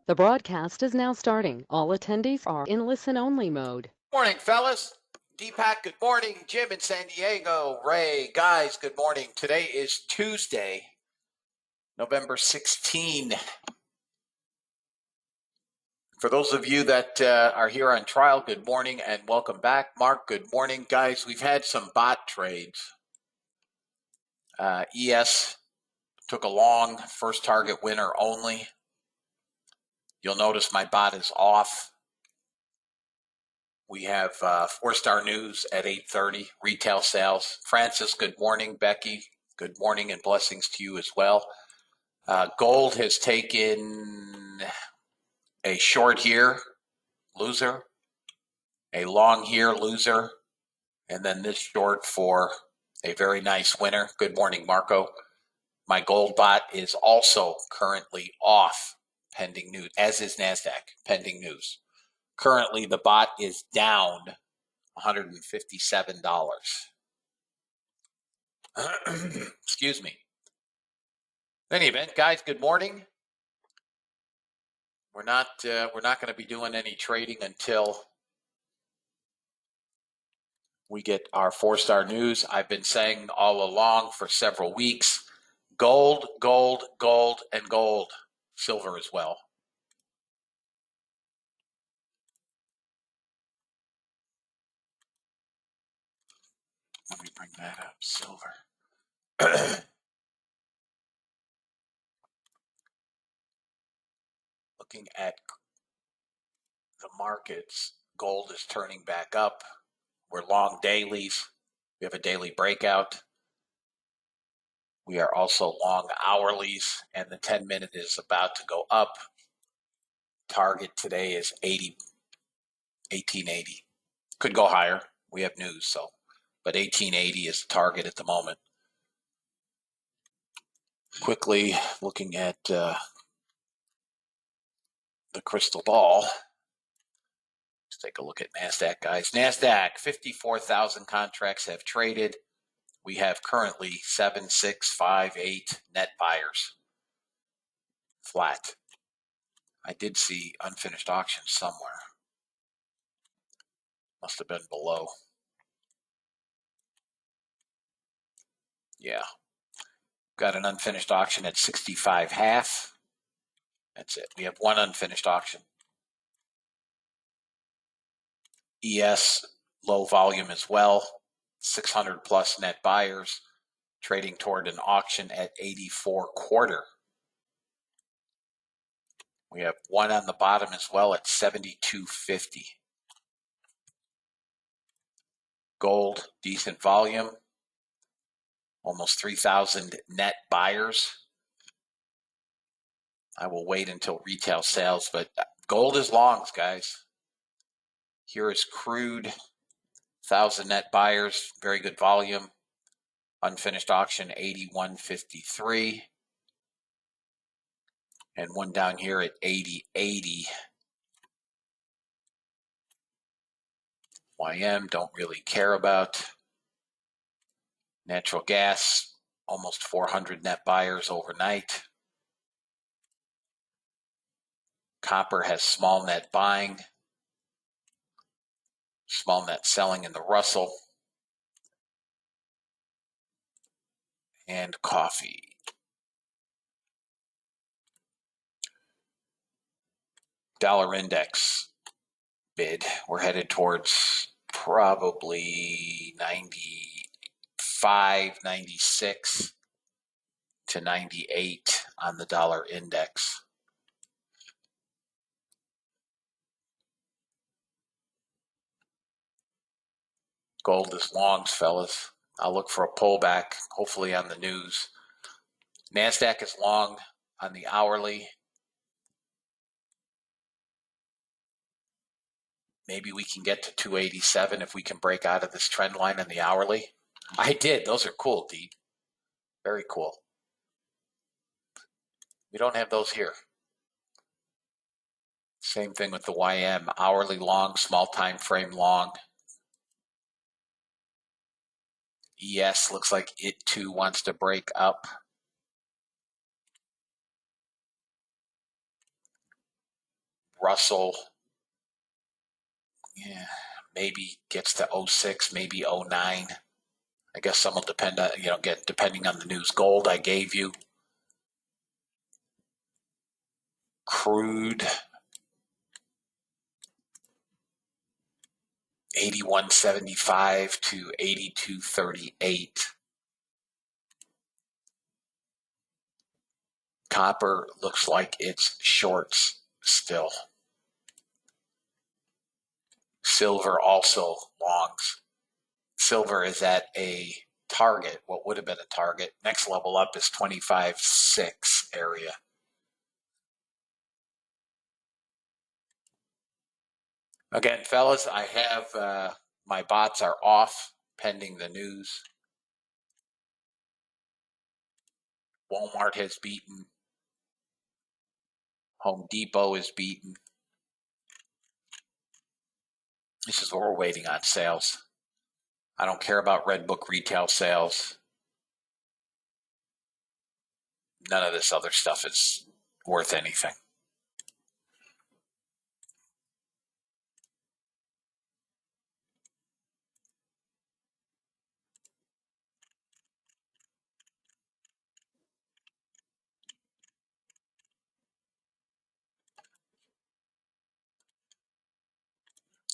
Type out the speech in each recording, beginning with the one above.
The broadcast is now starting. All attendees are in listen-only mode. Morning, fellas. Deepak, good morning. Jim in San Diego. Ray, guys, good morning. Today is Tuesday, November 16. For those of you that are here on trial, good morning and welcome back. Mark, good morning. Guys, we've had some bot trades. ES took a long first target winner only. You'll notice my bot is off. We have 4-Star News at 8:30, retail sales. Francis, good morning. Becky, good morning and blessings to you as well. Gold has taken a short here, loser, a long here, loser, and then this short for a very nice winner. Good morning, Marco. My gold bot is also currently off, pending news, as is NASDAQ, pending news. Currently, the bot is down $157. Excuse me. In any event, guys, good morning. We're not going to be doing any trading until we get our 4-Star News. I've been saying all along for several weeks, gold, gold, gold, and gold. Silver as well. Let me bring that up, silver. Looking at the markets, gold is turning back up. We're long dailies. We have a daily breakout. We are also long hourlies, and the 10-minute is about to go up. Target today is 1880. Could go higher. We have news, so, but 1880 is the target at the moment. Quickly looking at the crystal ball. Let's take a look at NASDAQ, guys. NASDAQ, 54,000 contracts have traded. We have currently 7,658 net buyers. Flat. I did see unfinished auctions somewhere. Must have been below. Yeah. Got an unfinished auction at 65 half. That's it. We have one unfinished auction. ES, low volume as well. 600 plus net buyers. Trading toward an auction at 84 quarter. We have one on the bottom as well at 72.50. Gold, decent volume. Almost 3,000 net buyers. I will wait until retail sales, but gold is longs, guys. Here is crude, 1,000 net buyers, very good volume. Unfinished auction, 81.53. And one down here at 80.80. YM, don't really care about. Natural gas, almost 400 net buyers overnight. Copper has small net buying, small net selling in the Russell. And coffee. Dollar index bid. We're headed towards probably 95, 96 to 98 on the dollar index. Gold is longs, fellas. I'll look for a pullback, hopefully on the news. NASDAQ is long on the hourly. Maybe we can get to 287 if we can break out of this trend line on the hourly. I did. Those are cool, Dee. Very cool. We don't have those here. Same thing with the YM. Hourly long, small time frame long. ES looks like it too wants to break up. Russell, yeah, maybe gets to 06, maybe 09. I guess some will depend on, depending on the news. Gold I gave you. Crude, 81.75 to 82.38. Copper looks like it's shorts still. Silver also longs. Silver is at a target, what would have been a target. Next level up is 25.6 area. Again, fellas, I have my bots are off pending the news. Walmart has beaten. Home Depot is beaten. This is what we're waiting on, sales. I don't care about Red Book retail sales. None of this other stuff is worth anything.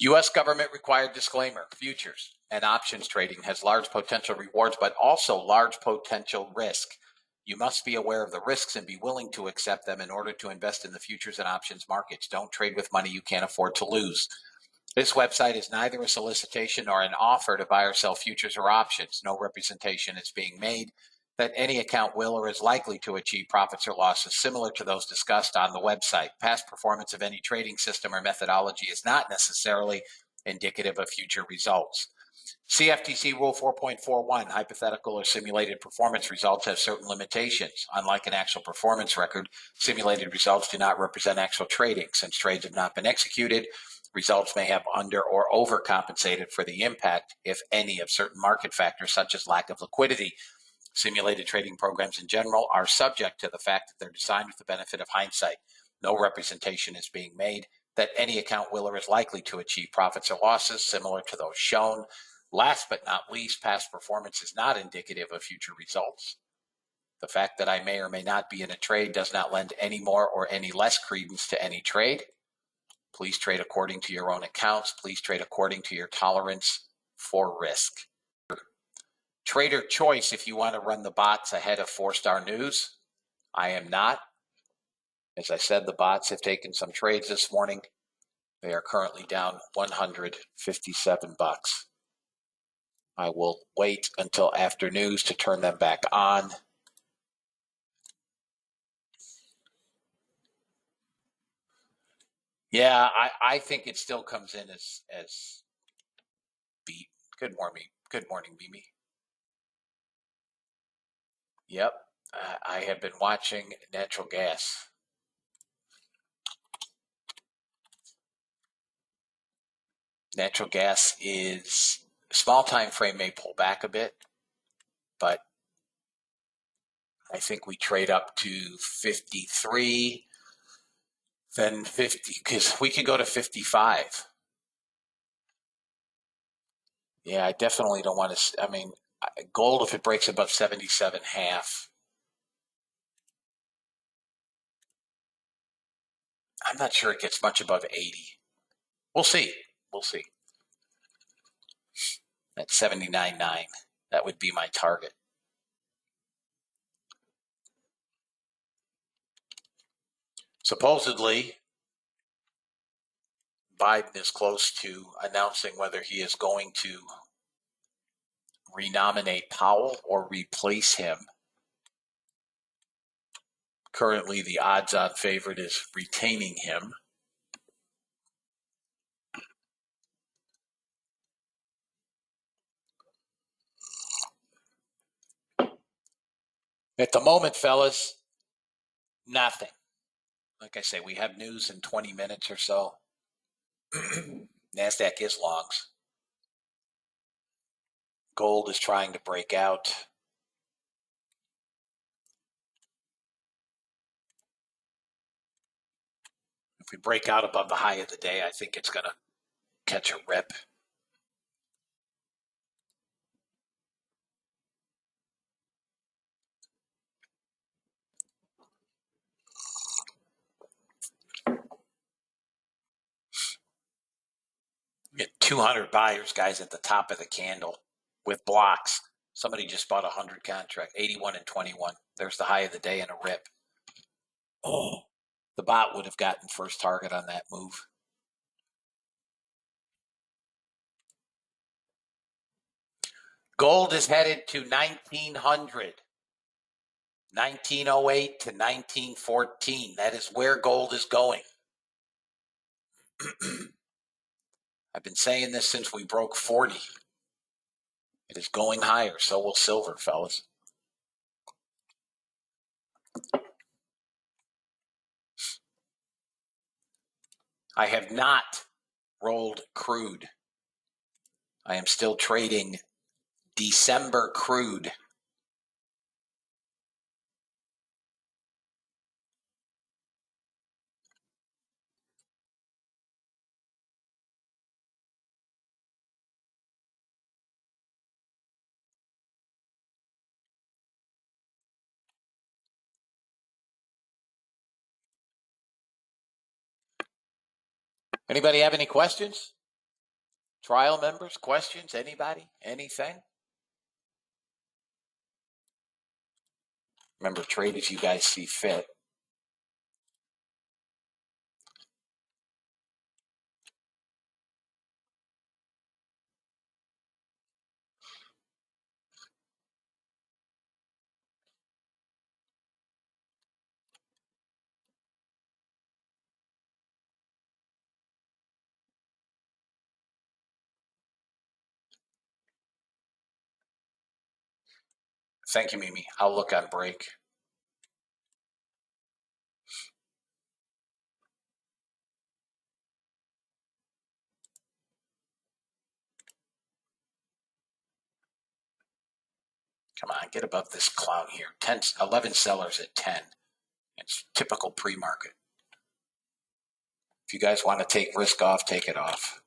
U.S. government required disclaimer: futures and options trading has large potential rewards, but also large potential risk. You must be aware of the risks and be willing to accept them in order to invest in the futures and options markets. Don't trade with money you can't afford to lose. This website is neither a solicitation nor an offer to buy or sell futures or options. No representation is being made that any account will or is likely to achieve profits or losses similar to those discussed on the website. Past performance of any trading system or methodology is not necessarily indicative of future results. CFTC Rule 4.41, hypothetical or simulated performance results have certain limitations. Unlike an actual performance record, simulated results do not represent actual trading. Since trades have not been executed, results may have under or overcompensated for the impact, if any, of certain market factors such as lack of liquidity. Simulated trading programs in general are subject to the fact that they're designed with the benefit of hindsight. No representation is being made that any account will or is likely to achieve profits or losses similar to those shown. Last but not least, past performance is not indicative of future results. The fact that I may or may not be in a trade does not lend any more or any less credence to any trade. Please trade according to your own accounts. Please trade according to your tolerance for risk. Trader choice if you want to run the bots ahead of 4-Star News. I am not. As I said, the bots have taken some trades this morning. They are currently down 157 bucks. I will wait until after news to turn them back on. Yeah, I think it still comes in as beat. Good morning, Mimi. Yep, I have been watching natural gas. Natural gas is small time frame may pull back a bit, but I think we trade up to 53, then 50, because we could go to 55. Yeah, I definitely don't want to. I mean, gold, if it breaks above 77.5, I'm not sure it gets much above 80. We'll see. We'll see. At 79.9, that would be my target. Supposedly, Biden is close to announcing whether he is going to renominate Powell or replace him. Currently, the odds-on favorite is retaining him. At the moment, fellas, nothing. Like I say, we have news in 20 minutes or so. NASDAQ is longs. Gold is trying to break out. If we break out above the high of the day, I think it's going to catch a rip. We get 200 buyers, guys, at the top of the candle with blocks. Somebody just bought 100 contract, 81 and 21. There's the high of the day and a rip. Oh, the bot would have gotten first target on that move. Gold is headed to 1900. 1908 to 1914. That is where gold is going. I've been saying this since we broke 40. It is going higher. So will silver, fellas. I have not rolled crude. I am still trading December crude. Anybody have any questions? Trial members, questions? Anybody? Anything? Remember, trade as you guys see fit. Thank you, Mimi. I'll look on break. Come on, get above this clown here. 11 sellers at 10. It's typical pre-market. If you guys want to take risk off, take it off.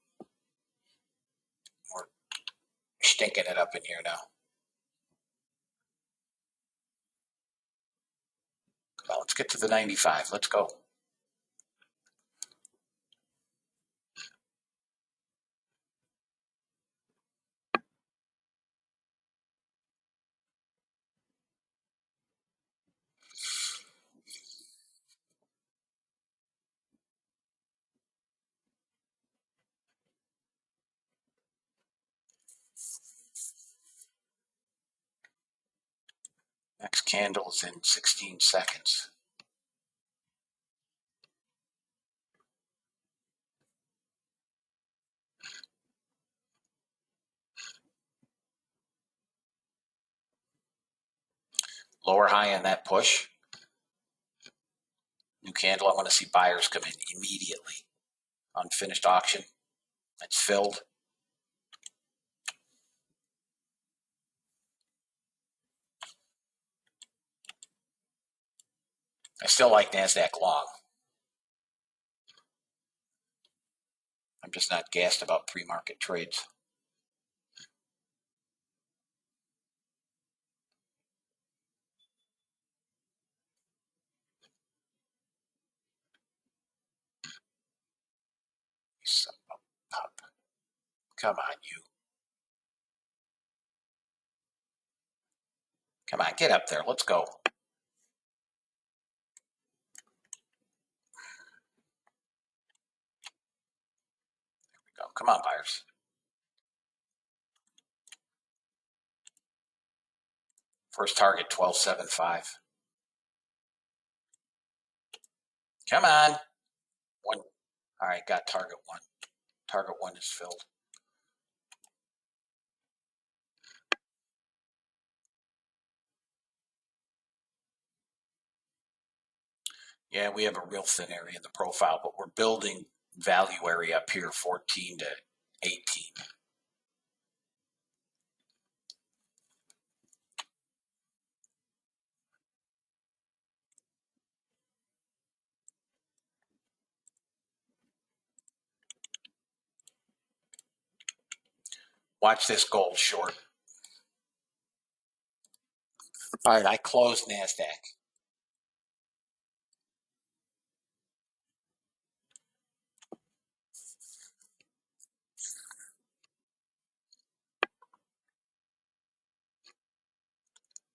We're stinking it up in here now. Come on, let's get to the 95. Let's go. Next candle is in 16 seconds. Lower high on that push. New candle. I want to see buyers come in immediately. Unfinished auction. It's filled. I still like NASDAQ long. I'm just not gassed about pre-market trades. Son of a pup. Come on, you. Come on, get up there. Let's go. There we go. Come on, buyers. First target, 12.75. Come on. One. All right, got target one. Target one is filled. Yeah, we have a real thin area in the profile, but we're building value area up here, 14 to 18. Watch this gold short. All right, I closed NASDAQ.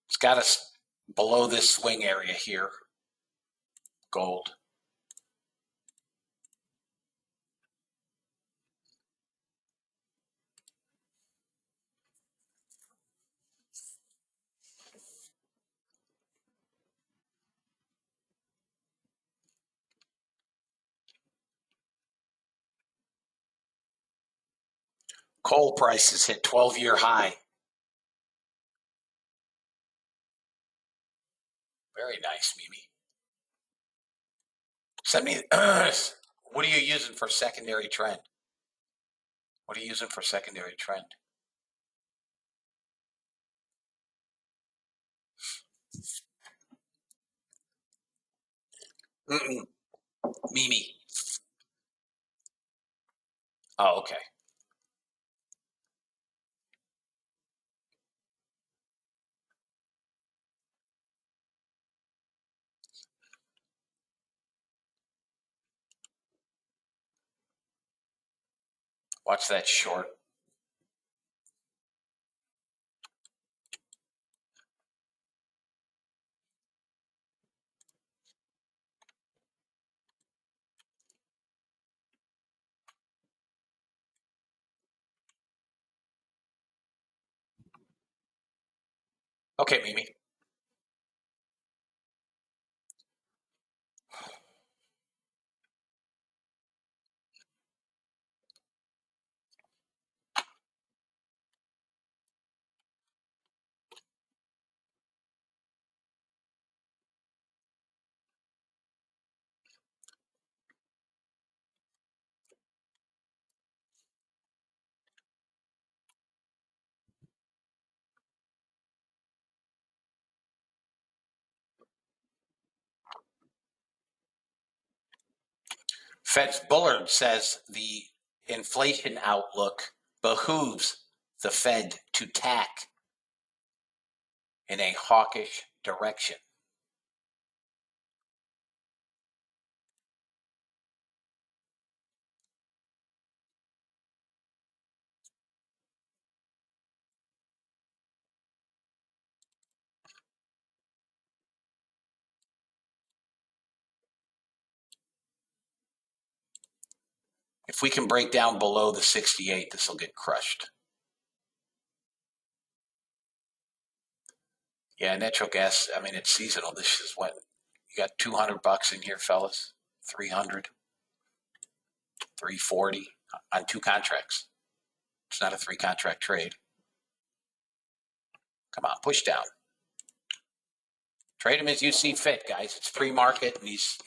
It's got us below this swing area here. Gold. Coal prices hit 12-year high. Very nice, Mimi. Send me, what are you using for secondary trend? What are you using for secondary trend? Mimi. Oh, okay. Watch that short. Okay, Mimi. Fed's Bullard says the inflation outlook behooves the Fed to tack in a hawkish direction. If we can break down below the 68, this will get crushed. Yeah, natural gas, I mean, it's seasonal. This is what, you got $200 in here, fellas, 300, 340 on 2 contracts. It's not a 3-contract trade. Come on, push down. Trade them as you see fit, guys. It's pre-market, and he's,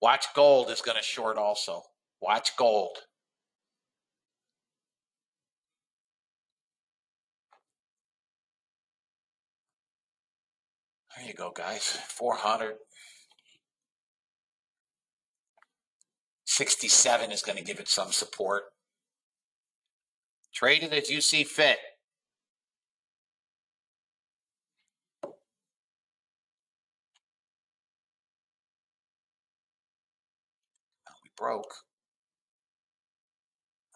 watch gold is going to short also. Watch gold. There you go, guys. 400. 67 is going to give it some support. Trade it as you see fit. We broke.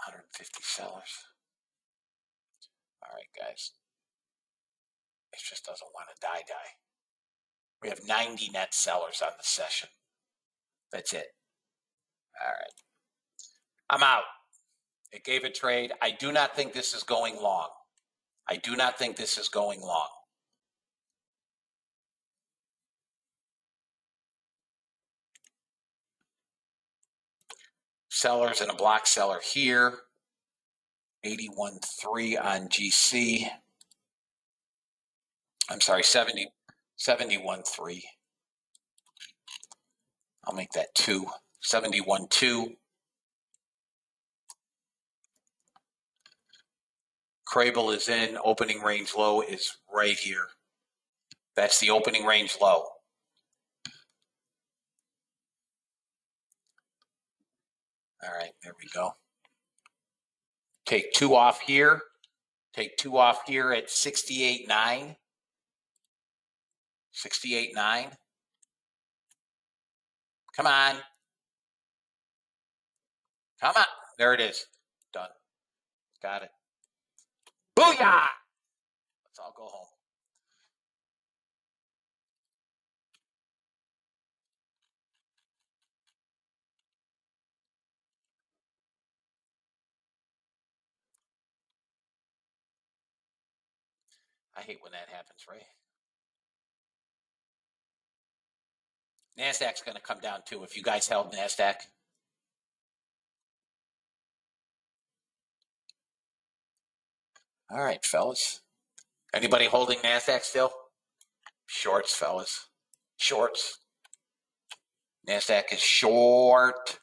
150 sellers. All right, guys. It just doesn't want to die. We have 90 net sellers on the session. That's it. All right. I'm out. It gave a trade. I do not think this is going long. I do not think this is going long. Sellers and a block seller here. 81.3 on GC. I'm sorry, 71.3. I'll make that 2. 71.2. Crable is in. Opening range low is right here. That's the opening range low. All right, there we go. Take 2 off here. Take 2 off here at 68.9. 68.9. Come on. Come on. There it is. Done. Got it. Booyah! Let's all go home. I hate when that happens, Ray. NASDAQ's going to come down too. If you guys held NASDAQ. All right, fellas. Anybody holding NASDAQ still? Shorts, fellas. Shorts. NASDAQ is short.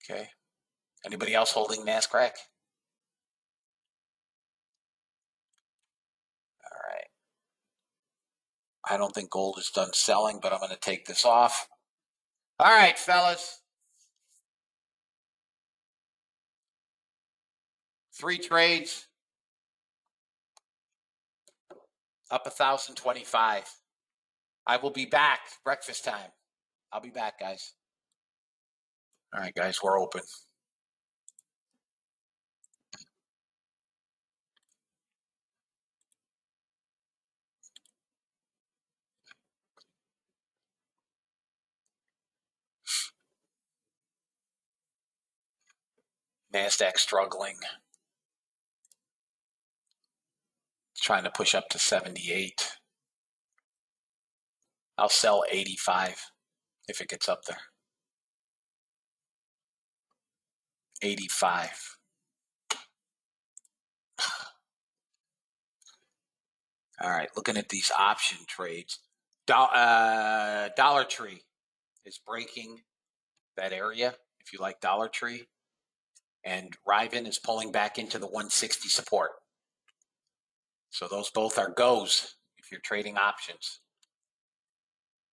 Okay. Anybody else holding NASDAQ? All right. I don't think gold is done selling, but I'm going to take this off. All right, fellas. 3 trades. Up 1,025. I will be back. Breakfast time. I'll be back, guys. All right, guys, we're open. NASDAQ struggling. Trying to push up to 78. I'll sell 85 if it gets up there. 85. All right, looking at these option trades. Dollar Tree is breaking that area, if you like Dollar Tree. And Riven is pulling back into the 160 support. So those both are goes if you're trading options.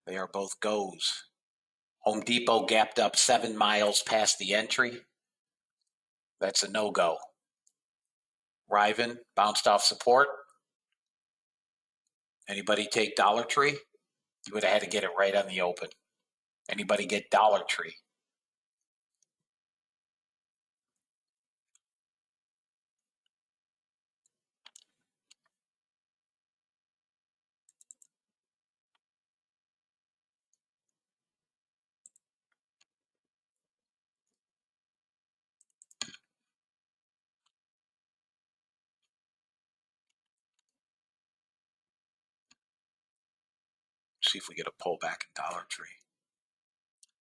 They are both goes. Home Depot gapped up 7 miles past the entry. That's a no-go. Riven bounced off support. Anybody take Dollar Tree? You would have had to get it right on the open. Anybody get Dollar Tree? See if we get a pullback in Dollar Tree.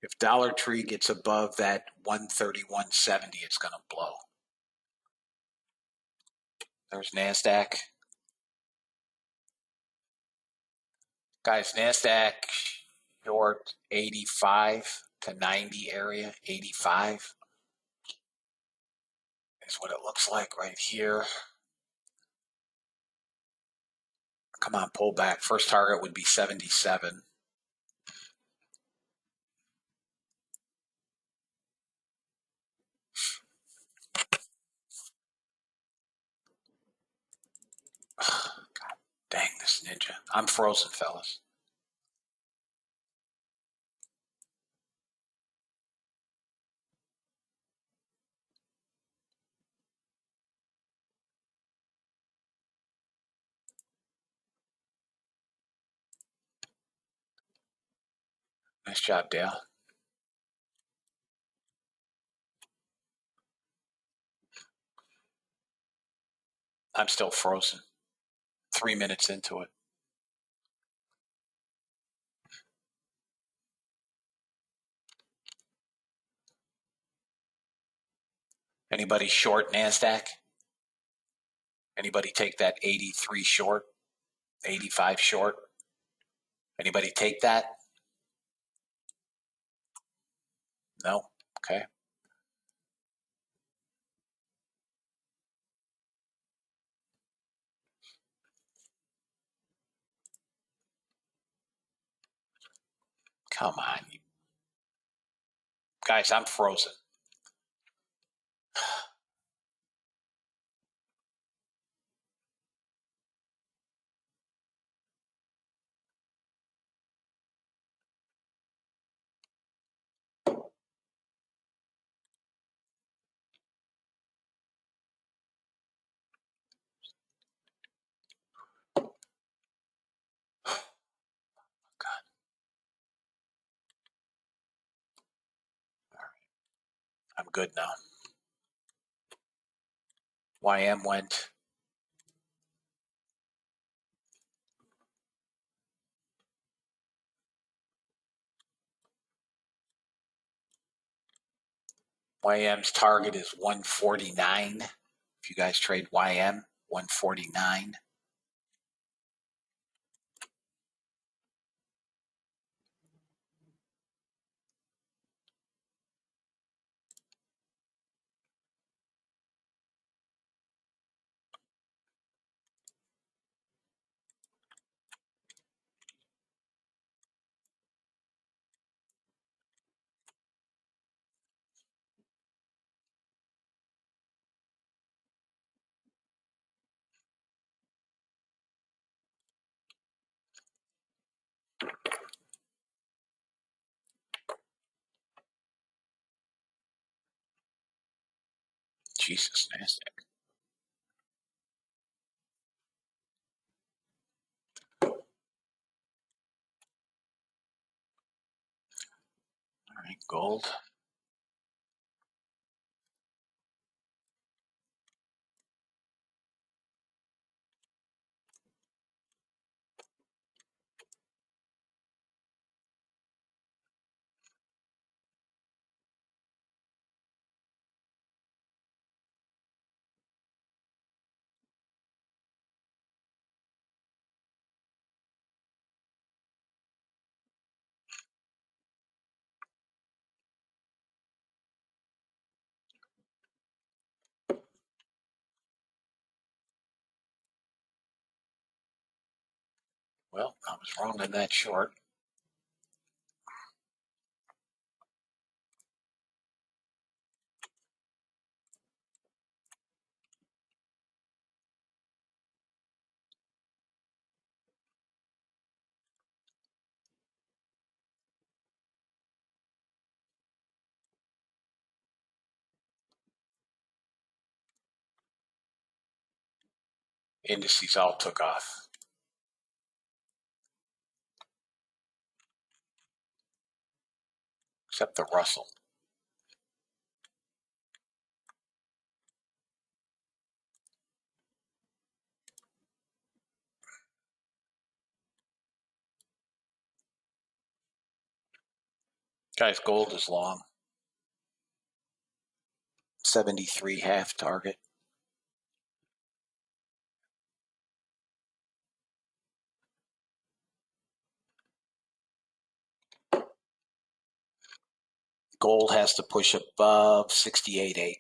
If Dollar Tree gets above that 131.70, it's going to blow. There's NASDAQ. Guys, NASDAQ short 85 to 90 area. 85 is what it looks like right here. Come on, pull back. First target would be 77. God dang this ninja. I'm frozen, fellas. Nice job, Dale. I'm still frozen. 3 minutes into it. Anybody short NASDAQ? Anybody take that 83 short? 85 short? Anybody take that? No? Okay. Come on. Guys, I'm frozen. I'm good now. YM went. YM's target is 149. If you guys trade YM, 149. Jesus, NASDAQ. All right, gold. Well, I was wrong in that short. Indices all took off. Except the Russell. Guys, gold is long. 73 half target. Gold has to push above 68.8.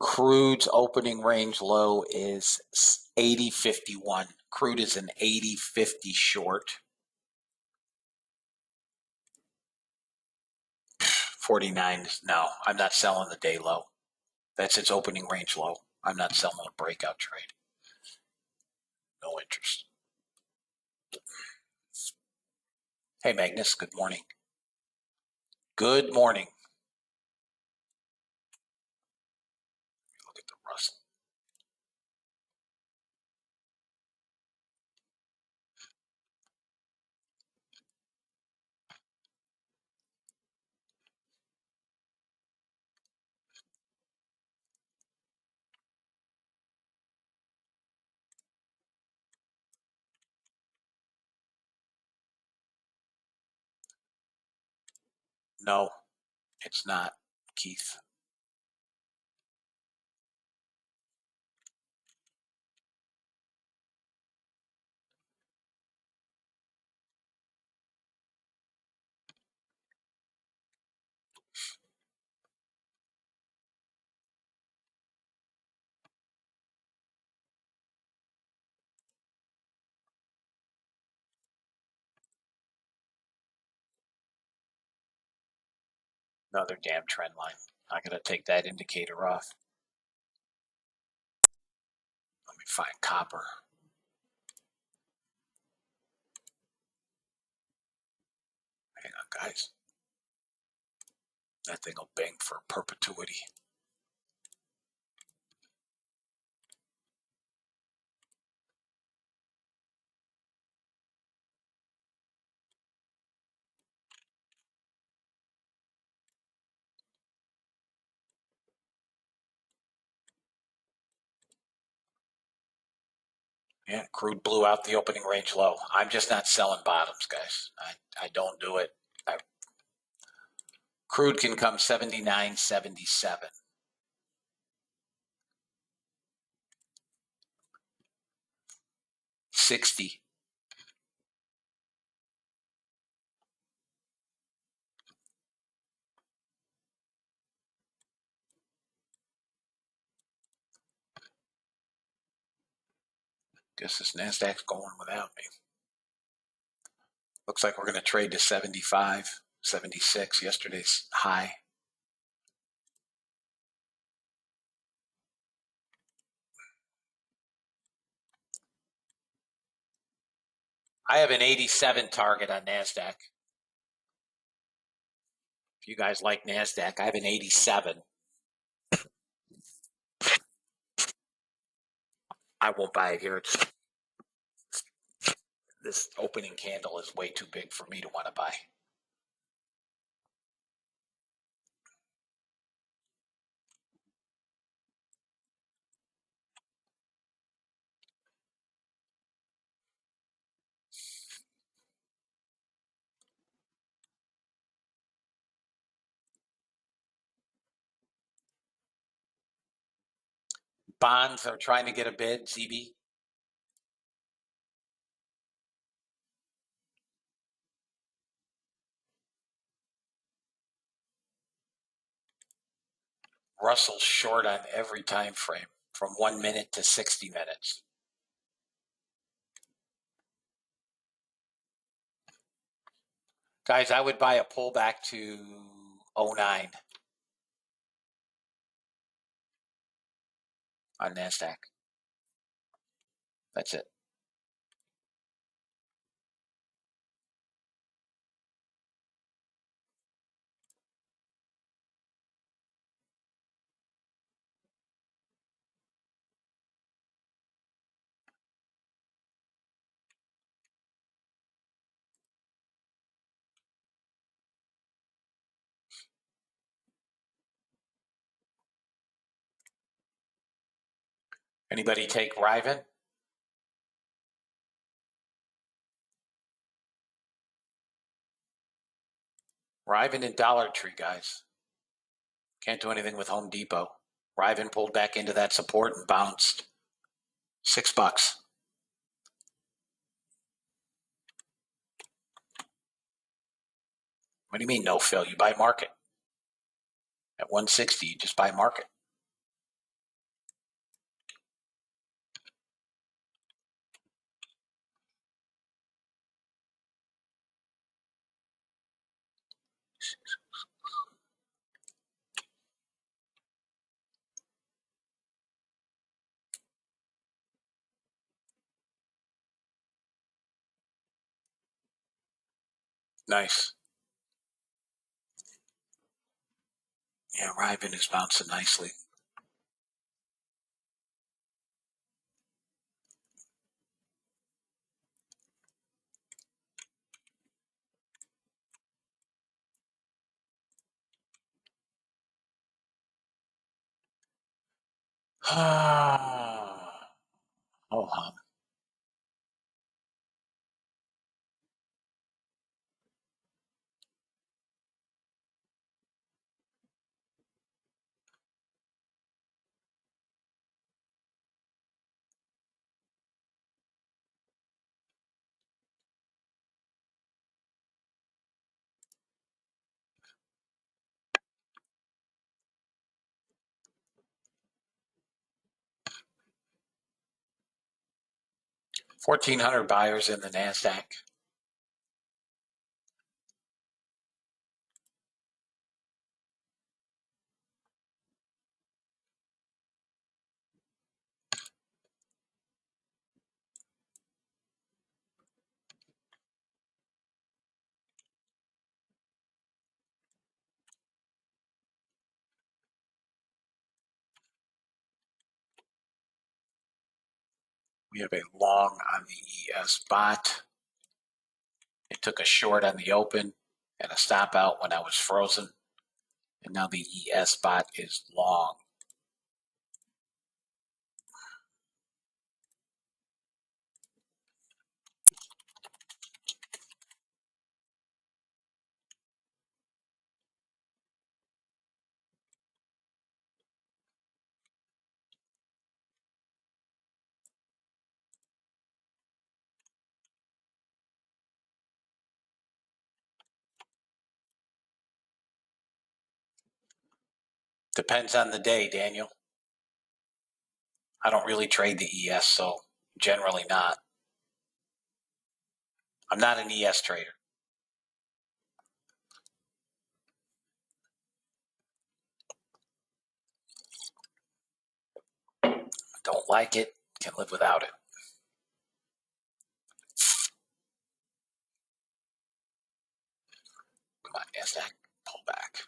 Crude's opening range low is 80.51. Crude is an 80.50 short. 49 is no. I'm not selling the day low. That's its opening range low. I'm not selling a breakout trade. No interest. Hey, Magnus. Good morning. Good morning. Look at the Russell. No, it's not, Keith. Another damn trend line. I gotta take that indicator off. Let me find copper. Hang on, guys. That thing will bang for perpetuity. Yeah, crude blew out the opening range low. I'm just not selling bottoms, guys. I don't do it. Crude can come 79.77. 60. Guess this NASDAQ's going without me. Looks like we're going to trade to 75, 76, yesterday's high. I have an 87 target on NASDAQ. If you guys like NASDAQ, I have an 87. I won't buy it here. This opening candle is way too big for me to want to buy. Bonds are trying to get a bid, ZB. Russell's short on every time frame from 1 minute to 60 minutes. Guys, I would buy a pullback to 09 on NASDAQ. That's it. Anybody take Riven? Riven and Dollar Tree, guys. Can't do anything with Home Depot. Riven pulled back into that support and bounced. $6. What do you mean no fill? You buy market. At 160, you just buy market. Nice. Yeah, Riven is bouncing nicely. Oh, hum. 1,400 buyers in the NASDAQ. We have a long on the ES bot. It took a short on the open and a stop out when I was frozen. And now the ES bot is long. Depends on the day, Daniel. I don't really trade the ES, so generally not. I'm not an ES trader. I don't like it. Can live without it. Come on, NASDAQ, pull back.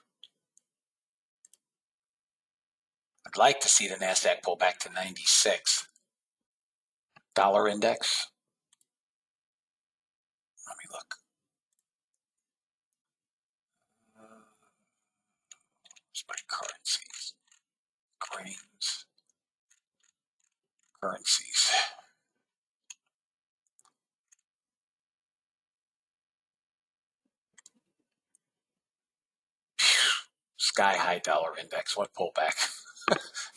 I'd like to see the NASDAQ pull back to 96. Dollar index. Let me look. Where's my currencies? Grains. Currencies. Sky high dollar index. What pullback?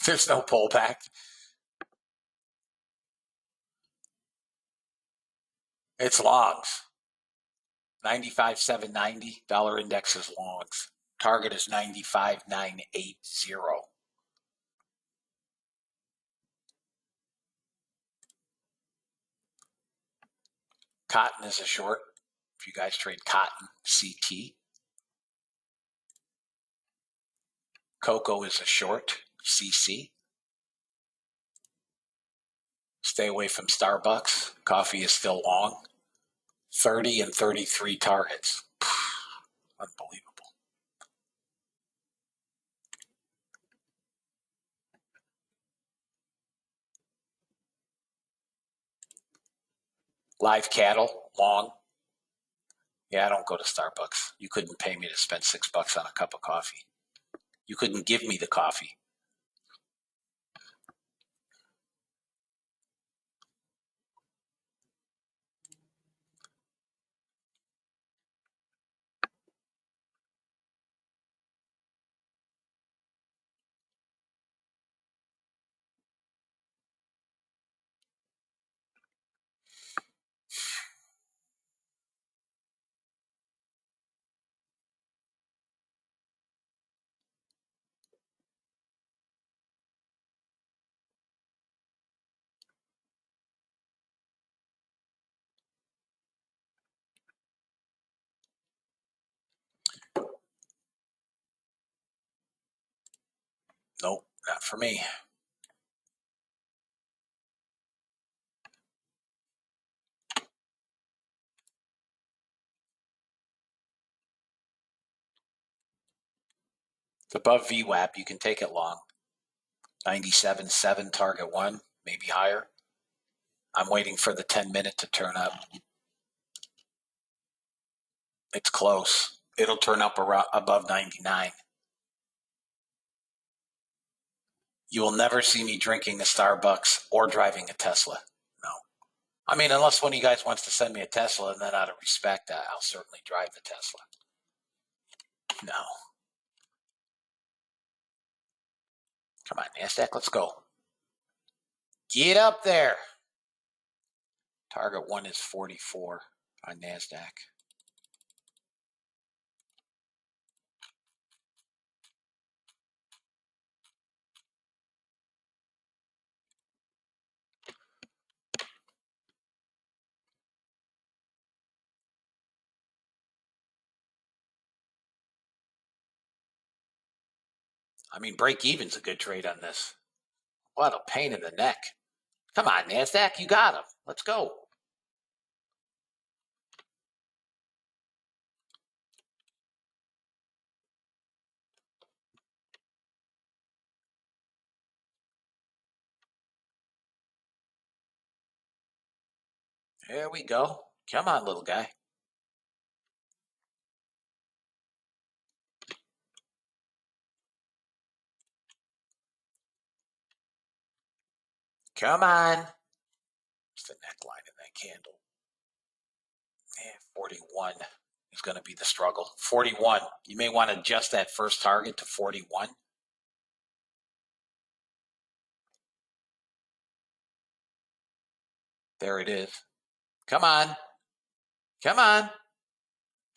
There's no pullback. It's longs. 95,790. Dollar index is longs. Target is 95,980. Cotton is a short. If you guys trade cotton, CT. Cocoa is a short, CC. Stay away from Starbucks. Coffee is still long. 30 and 33 targets. Unbelievable. Live cattle, long. Yeah, I don't go to Starbucks. You couldn't pay me to spend $6 on a cup of coffee. You couldn't give me the coffee. Nope, not for me. It's above VWAP. You can take it long. 97.7 target one, maybe higher. I'm waiting for the 10-minute to turn up. It's close. It'll turn up around above 99. You will never see me drinking a Starbucks or driving a Tesla. No. I mean, unless one of you guys wants to send me a Tesla, and then out of respect, I'll certainly drive the Tesla. No. Come on, NASDAQ, let's go. Get up there. Target one is 44 on NASDAQ. I mean, break even's a good trade on this. What a pain in the neck. Come on, NASDAQ, you got him. Let's go. There we go. Come on, little guy. Come on. What's the neckline in that candle? 41 is going to be the struggle. 41. You may want to adjust that first target to 41. There it is. Come on. Come on.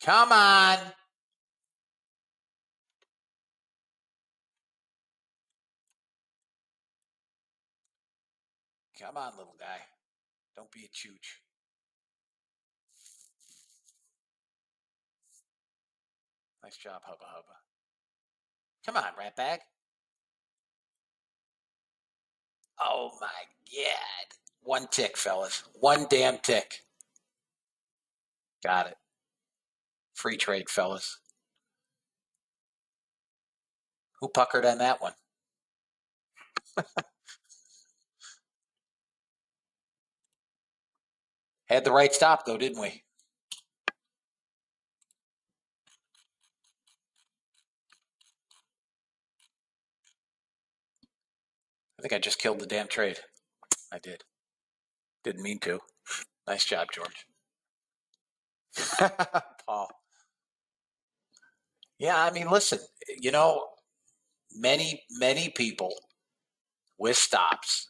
Come on. Come on, little guy. Don't be a chooch. Nice job, Hubba Hubba. Come on, rat bag. Oh my God. One tick, fellas. One damn tick. Got it. Free trade, fellas. Who puckered on that one? Had the right stop, though, didn't we? I think I just killed the damn trade. I did. Didn't mean to. Nice job, George. Paul. Yeah, I mean, listen, many people with stops,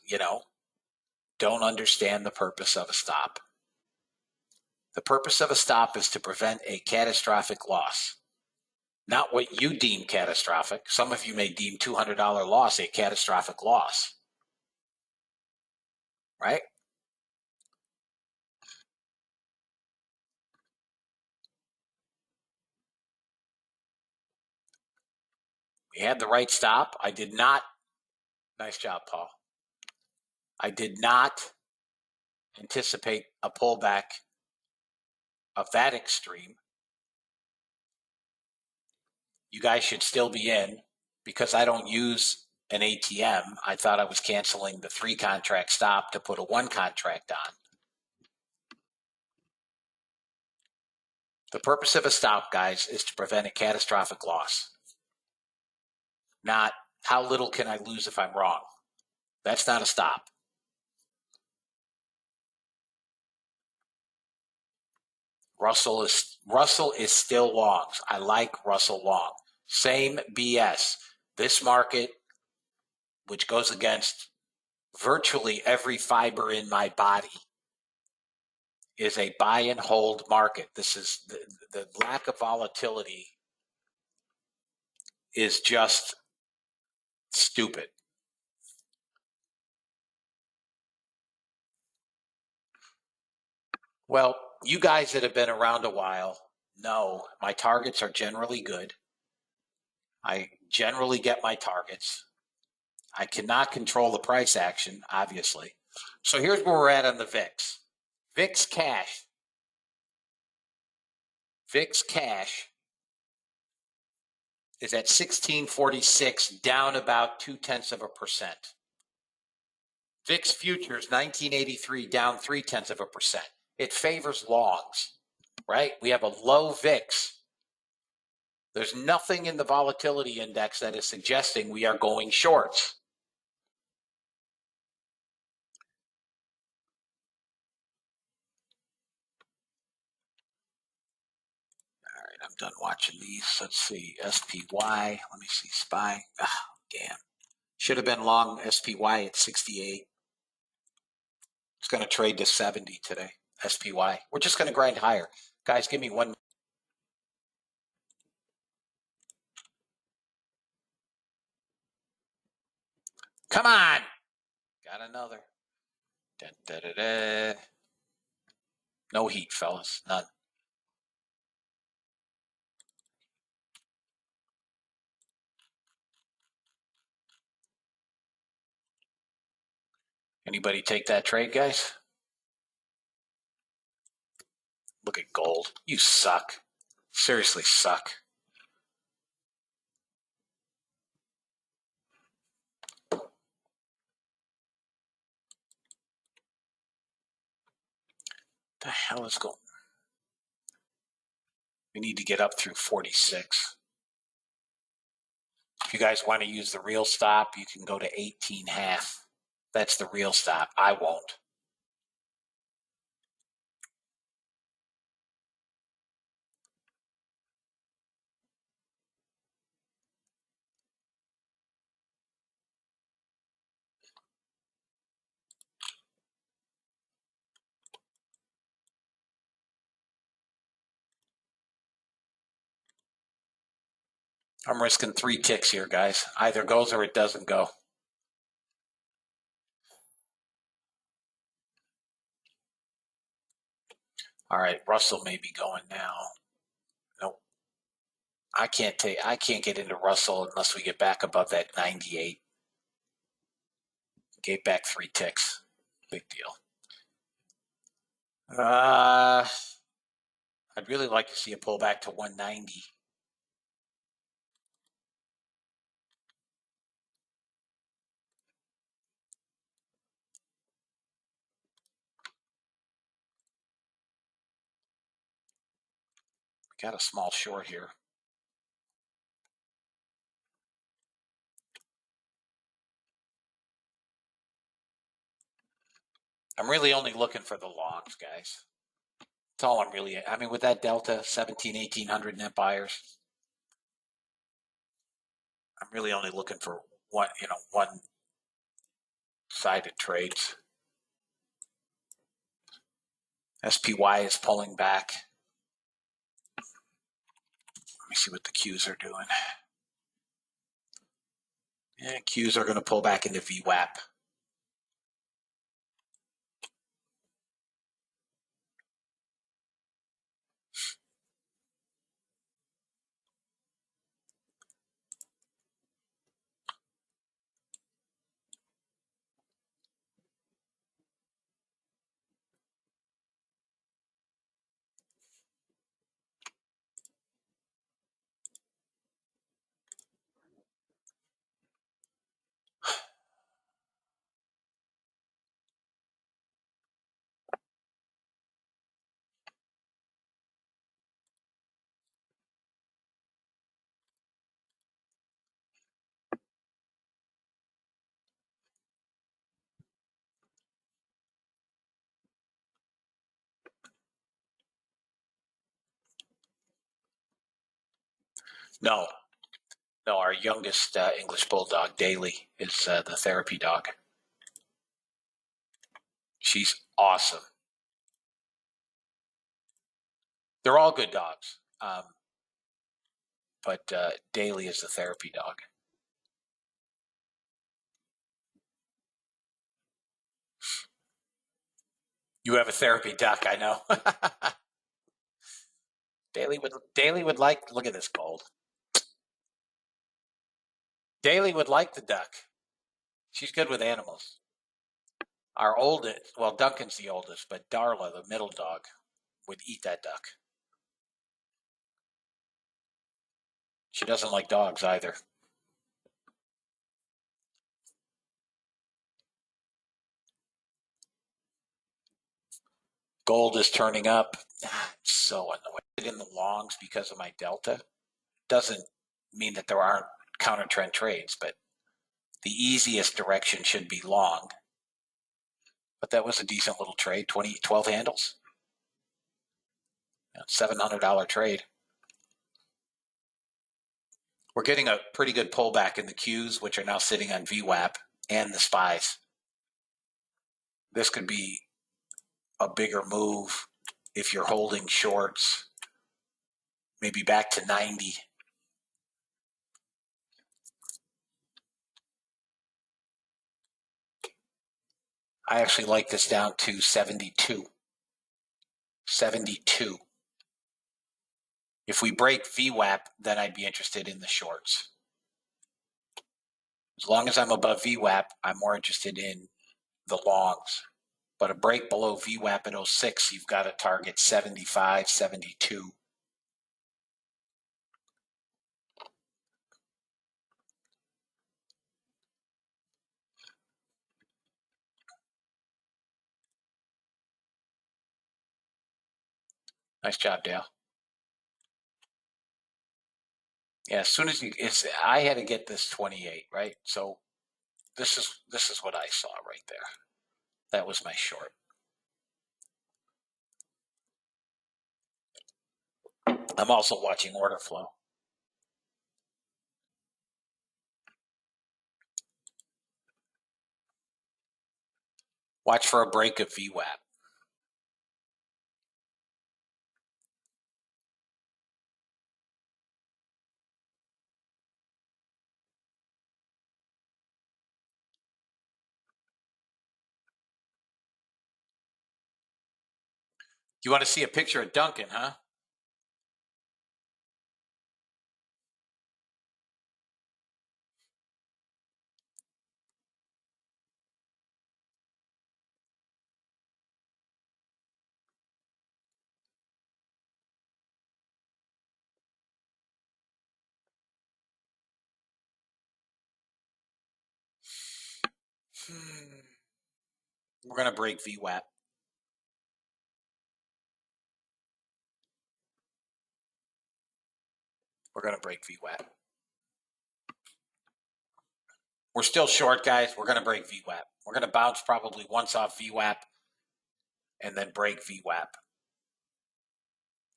don't understand the purpose of a stop. The purpose of a stop is to prevent a catastrophic loss. Not what you deem catastrophic. Some of you may deem $200 loss a catastrophic loss. Right? We had the right stop. I did not. Nice job, Paul. I did not anticipate a pullback of that extreme. You guys should still be in because I don't use an ATM. I thought I was canceling the 3 contract stop to put a 1 contract on. The purpose of a stop, guys, is to prevent a catastrophic loss. Not how little can I lose if I'm wrong. That's not a stop. Russell is still longs. I like Russell long. Same BS. This market, which goes against virtually every fiber in my body, is a buy and hold market. This is the lack of volatility is just stupid. Well, you guys that have been around a while know my targets are generally good. I generally get my targets. I cannot control the price action, obviously. So here's where we're at on the VIX. VIX cash. VIX cash is at 1646, down about 0.2%. VIX futures 1983, down 0.3%. It favors longs, right? We have a low VIX. There's nothing in the volatility index that is suggesting we are going shorts. All right, I'm done watching these. Let's see, SPY. Let me see, SPY. Ah, damn. Should have been long SPY at 68. It's going to trade to 70 today, SPY. We're just going to grind higher. Guys, give me one. Come on. Got another. Da, da, da, da. No heat, fellas. None. Anybody take that trade, guys? Look at gold. You suck. Seriously suck. The hell is going? We need to get up through 46. If you guys want to use the real stop, you can go to 18.5. That's the real stop. I won't. I'm risking 3 ticks here, guys. Either goes or it doesn't go. All right, Russell may be going now. Nope. I can't get into Russell unless we get back above that 98. Gave back 3 ticks. Big deal. I'd really like to see a pullback to 190. We got a small short here. I'm really only looking for the longs, guys. That's all I'm really, I mean, with that delta, 1,800 net buyers, I'm really only looking for one-sided trades. SPY is pulling back. Let me see what the Qs are doing. Yeah, Qs are going to pull back into VWAP. No, our youngest English Bulldog, Daily, is the therapy dog. She's awesome. They're all good dogs, but Daily is the therapy dog. You have a therapy duck, I know. Daily would like, look at this gold. Daily would like the duck. She's good with animals. Our oldest, well, Duncan's the oldest, but Darla, the middle dog, would eat that duck. She doesn't like dogs either. Gold is turning up. So annoyed in the longs because of my delta. Doesn't mean that there aren't counter trend trades, but the easiest direction should be long. But that was a decent little trade, 12 handles. $700 trade. We're getting a pretty good pullback in the Qs, which are now sitting on VWAP, and the SPYs. This could be a bigger move if you're holding shorts, maybe back to 90. I actually like this down to 72. 72. If we break VWAP, then I'd be interested in the shorts. As long as I'm above VWAP, I'm more interested in the longs. But a break below VWAP at 06, you've got to target 75, 72. Nice job, Dale. Yeah, as soon as I had to get this 28, right? So this is what I saw right there. That was my short. I'm also watching order flow. Watch for a break of VWAP. You want to see a picture of Duncan, huh? We're going to break VWAP. We're going to break VWAP. We're still short, guys. We're going to break VWAP. We're going to bounce probably once off VWAP and then break VWAP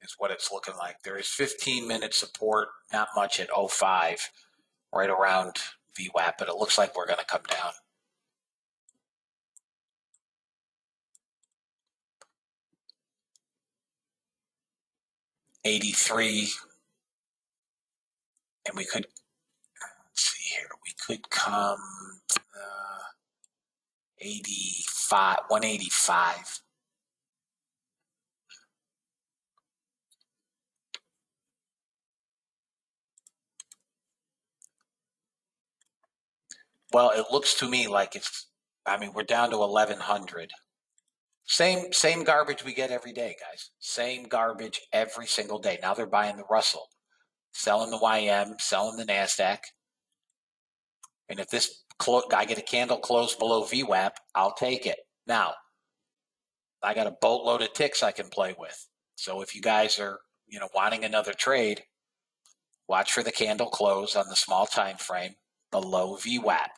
is what it's looking like. There is 15-minute support, not much at 05, right around VWAP, but it looks like we're going to come down. $83, and we could, let's see here, we could come 85, 185. Well, it looks to me like we're down to 1100. Same garbage we get every day, guys. Same garbage every single day. Now they're buying the Russell, selling the YM, selling the NASDAQ. And if I get a candle close below VWAP, I'll take it. Now, I got a boatload of ticks I can play with. So if you guys are, wanting another trade, watch for the candle close on the small time frame below VWAP.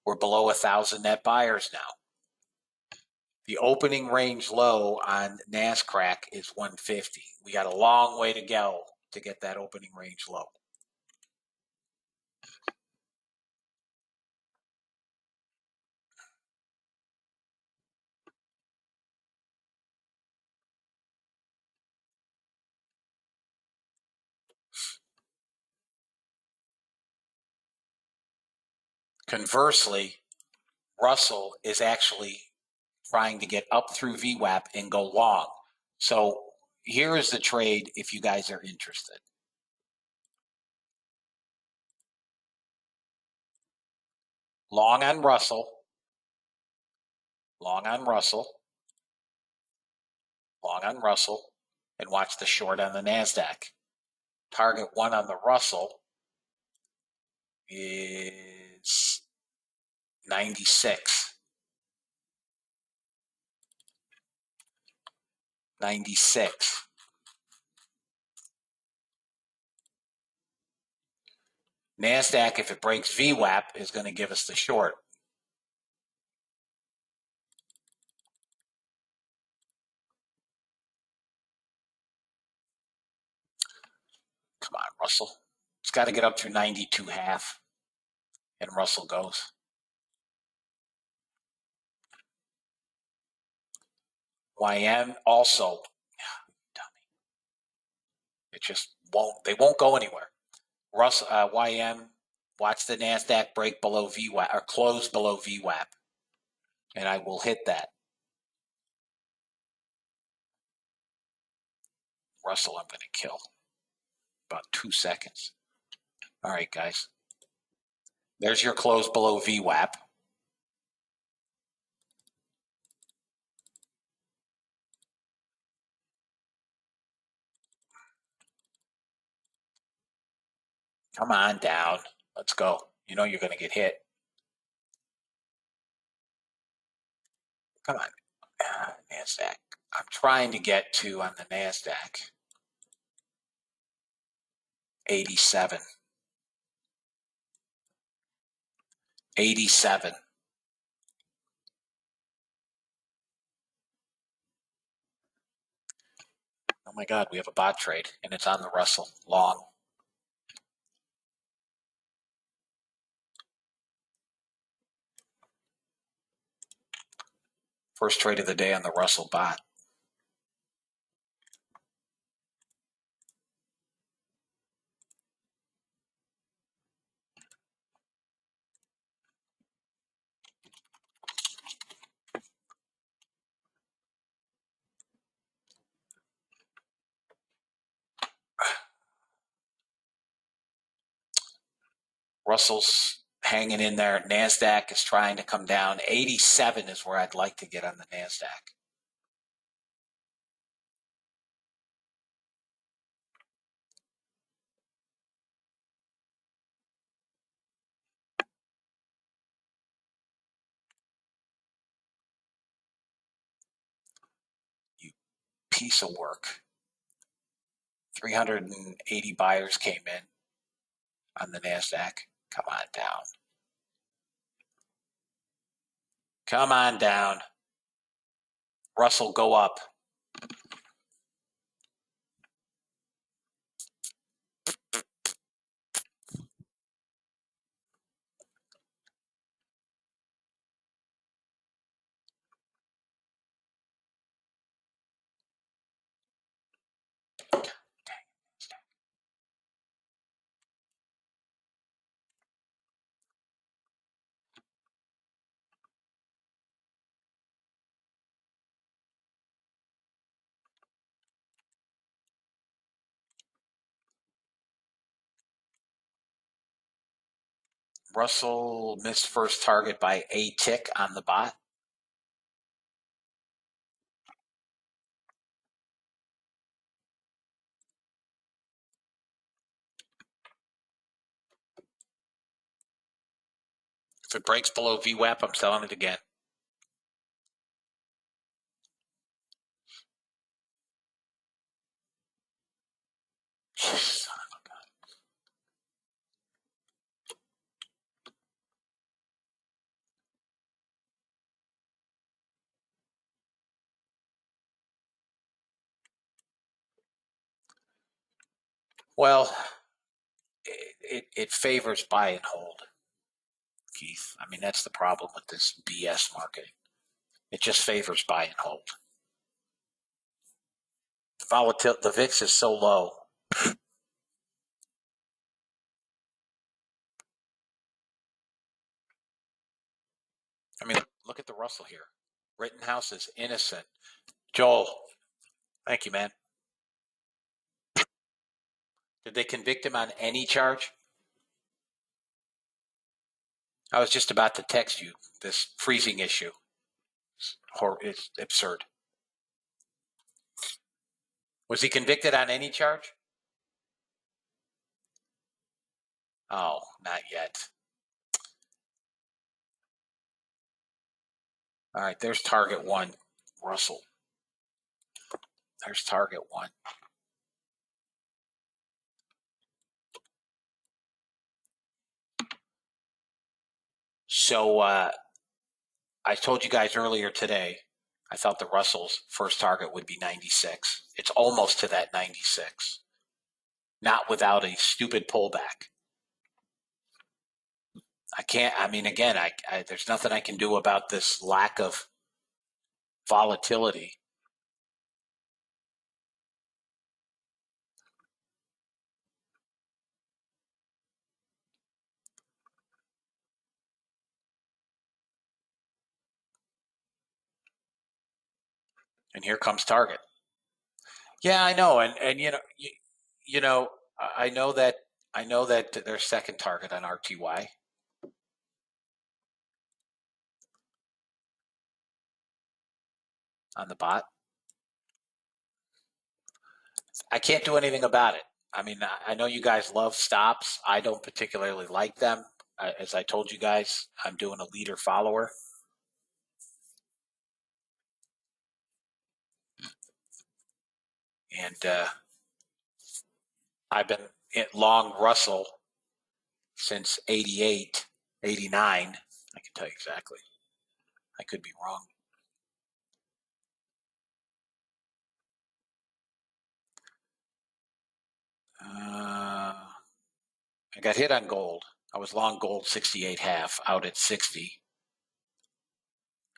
We're below 1,000 net buyers now. The opening range low on NASCRAC is 150. We got a long way to go to get that opening range low. Conversely, Russell is actually trying to get up through VWAP and go long. So here is the trade if you guys are interested. Long on Russell, long on Russell, long on Russell, and watch the short on the NASDAQ. Target one on the Russell is 96. 96. NASDAQ, if it breaks VWAP, is going to give us the short. Come on, Russell. It's got to get up to 92.5, and Russell goes. YM also. Dummy. It just won't. They won't go anywhere. Russell, YM, watch the NASDAQ break below VWAP or close below VWAP, and I will hit that. Russell, I'm going to kill. About 2 seconds. All right, guys. There's your close below VWAP. Come on down. Let's go. You know you're going to get hit. Come on. NASDAQ. I'm trying to get to on the NASDAQ. 87. 87. Oh my God, we have a bot trade and it's on the Russell long. First trade of the day on the Russell bot. Russell's hanging in there. NASDAQ is trying to come down. 87 is where I'd like to get on the NASDAQ. You piece of work. 380 buyers came in on the NASDAQ. Come on down. Come on down. Russell, go up. Russell missed first target by a tick on the bot. If it breaks below VWAP, I'm selling it again. Son of a gun. Well, it favors buy and hold, Keith. I mean, that's the problem with this BS marketing. It just favors buy and hold. The VIX is so low. I mean, look at the Russell here. Rittenhouse is innocent. Joel, thank you, man. Did they convict him on any charge? I was just about to text you this freezing issue. It's absurd. Was he convicted on any charge? Oh, not yet. All right, there's target one, Russell. There's target one. So I told you guys earlier today, I thought the Russell's first target would be 96. It's almost to that 96. Not without a stupid pullback. I can't, I mean, again, there's nothing I can do about this lack of volatility. And here comes target. Yeah, I know. And you know, I know that their second target on RTY. On the bot. I can't do anything about it. I mean, I know you guys love stops. I don't particularly like them. As I told you guys, I'm doing a leader follower. And I've been at long Russell since 88, 89. I can tell you exactly. I could be wrong. I got hit on gold. I was long gold 68 half out at 60.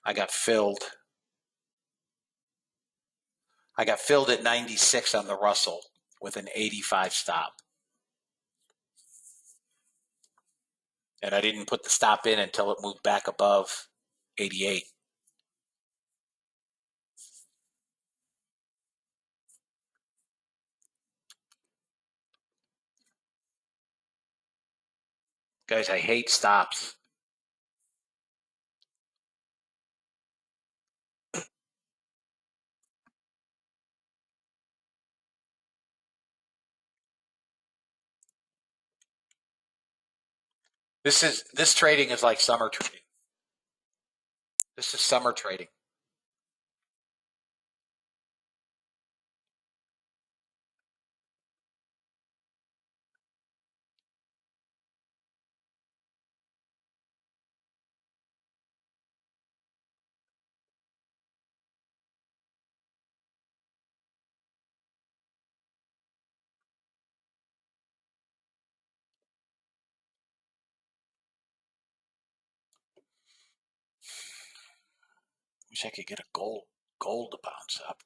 I got filled. I got filled at 96 on the Russell with an 85 stop. And I didn't put the stop in until it moved back above 88. Guys, I hate stops. This trading is like summer trading. This is summer trading. Wish I could get a gold to bounce up.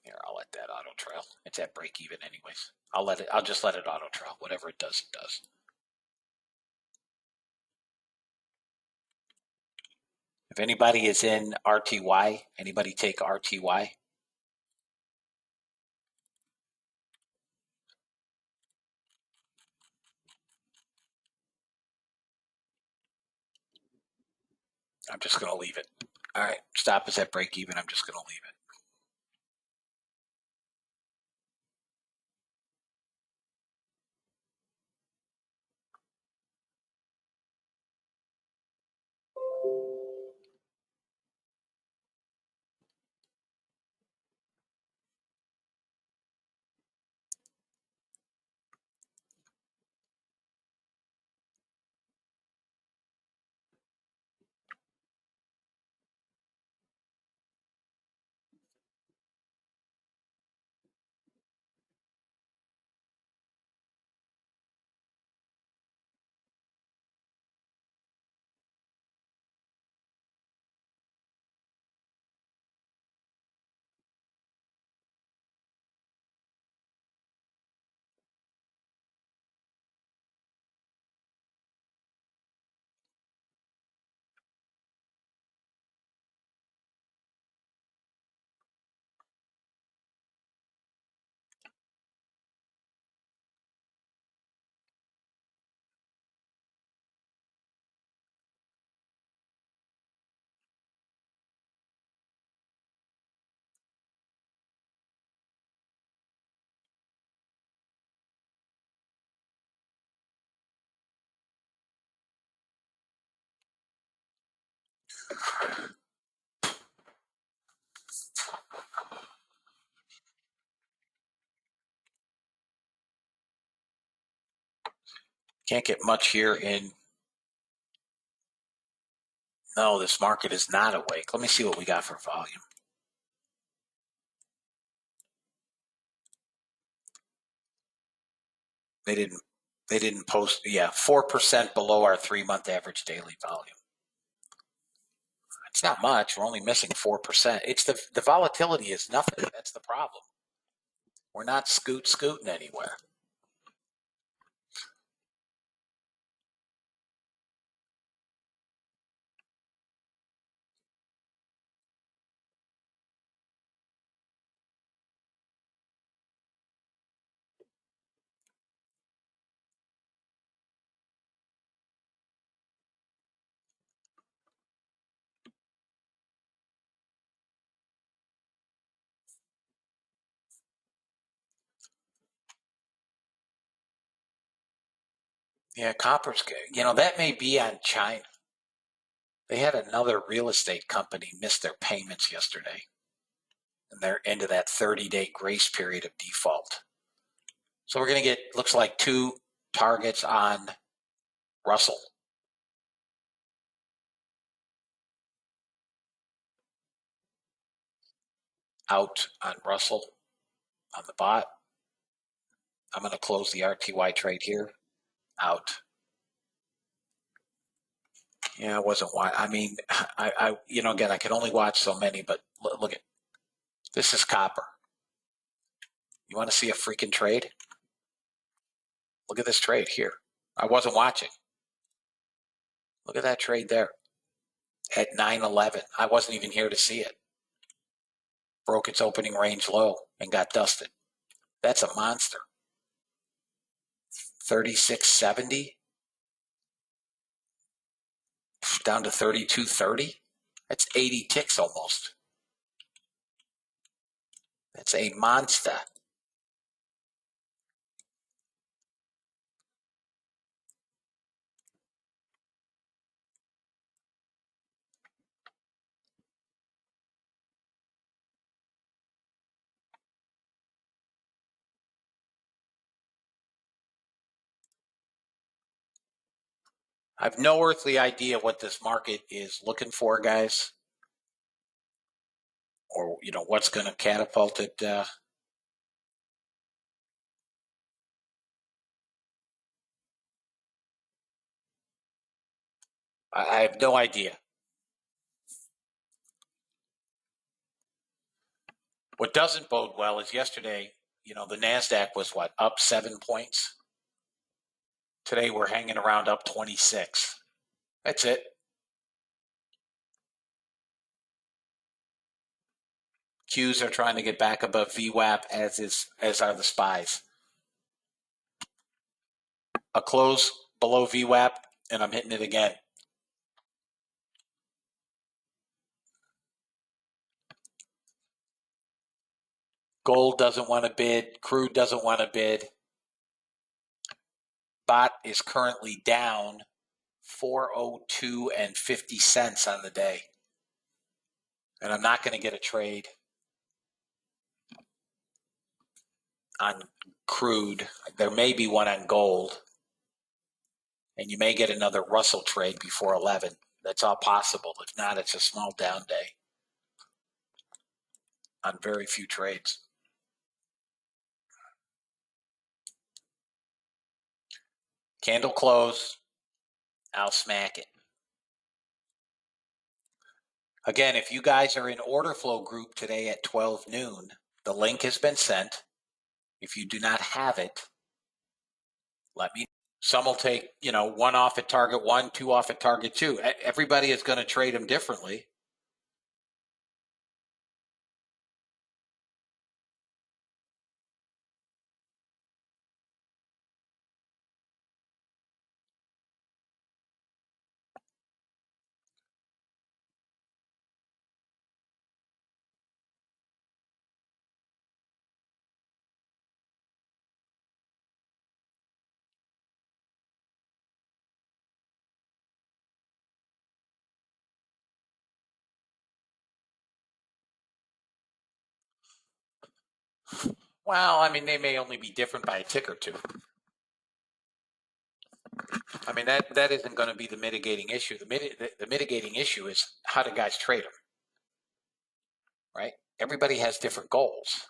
Here, I'll let that auto trail. It's at break even anyways. I'll just let it auto trail. Whatever it does, it does. If anybody is in RTY, anybody take RTY? I'm just going to leave it. All right, stop is at break even. I'm just going to leave it. Can't get much here in. No, this market is not awake. Let me see what we got for volume. They didn't post. Yeah, 4% below our 3-month average daily volume. It's not much. We're only missing 4%. It's the volatility is nothing. That's the problem. We're not scooting anywhere. Yeah, copper's good. That may be on China. They had another real estate company miss their payments yesterday, and they're into that 30-day grace period of default. So we're going to get, looks like 2 targets on Russell. Out on Russell on the bot. I'm going to close the RTY trade here. Out. Yeah, I wasn't watching. I mean, again, I can only watch so many, but look at this is copper. You want to see a freaking trade? Look at this trade here. I wasn't watching. Look at that trade there at 9:11. I wasn't even here to see it. Broke its opening range low and got dusted. That's a monster. 36.70 down to 32.30. That's 80 ticks almost. That's a monster. I have no earthly idea what this market is looking for, guys, or what's going to catapult it. I have no idea. What doesn't bode well is yesterday, the NASDAQ was up 7 points. Today we're hanging around up 26. That's it. Qs are trying to get back above VWAP as are the SPYs. A close below VWAP, and I'm hitting it again. Gold doesn't want to bid. Crude doesn't want to bid. Bot is currently down 402 and 50 cents on the day. And I'm not going to get a trade on crude. There may be one on gold. And you may get another Russell trade before 11. That's all possible. If not, it's a small down day on very few trades. Candle close. I'll smack it. Again, if you guys are in order flow group today at 12 noon, the link has been sent. If you do not have it, let me know. Some will take, 1 off at target 1, 2 off at target 2. Everybody is going to trade them differently. Well, I mean, they may only be different by a tick or two. I mean, that isn't going to be the mitigating issue. The mitigating issue is how do guys trade them, right? Everybody has different goals.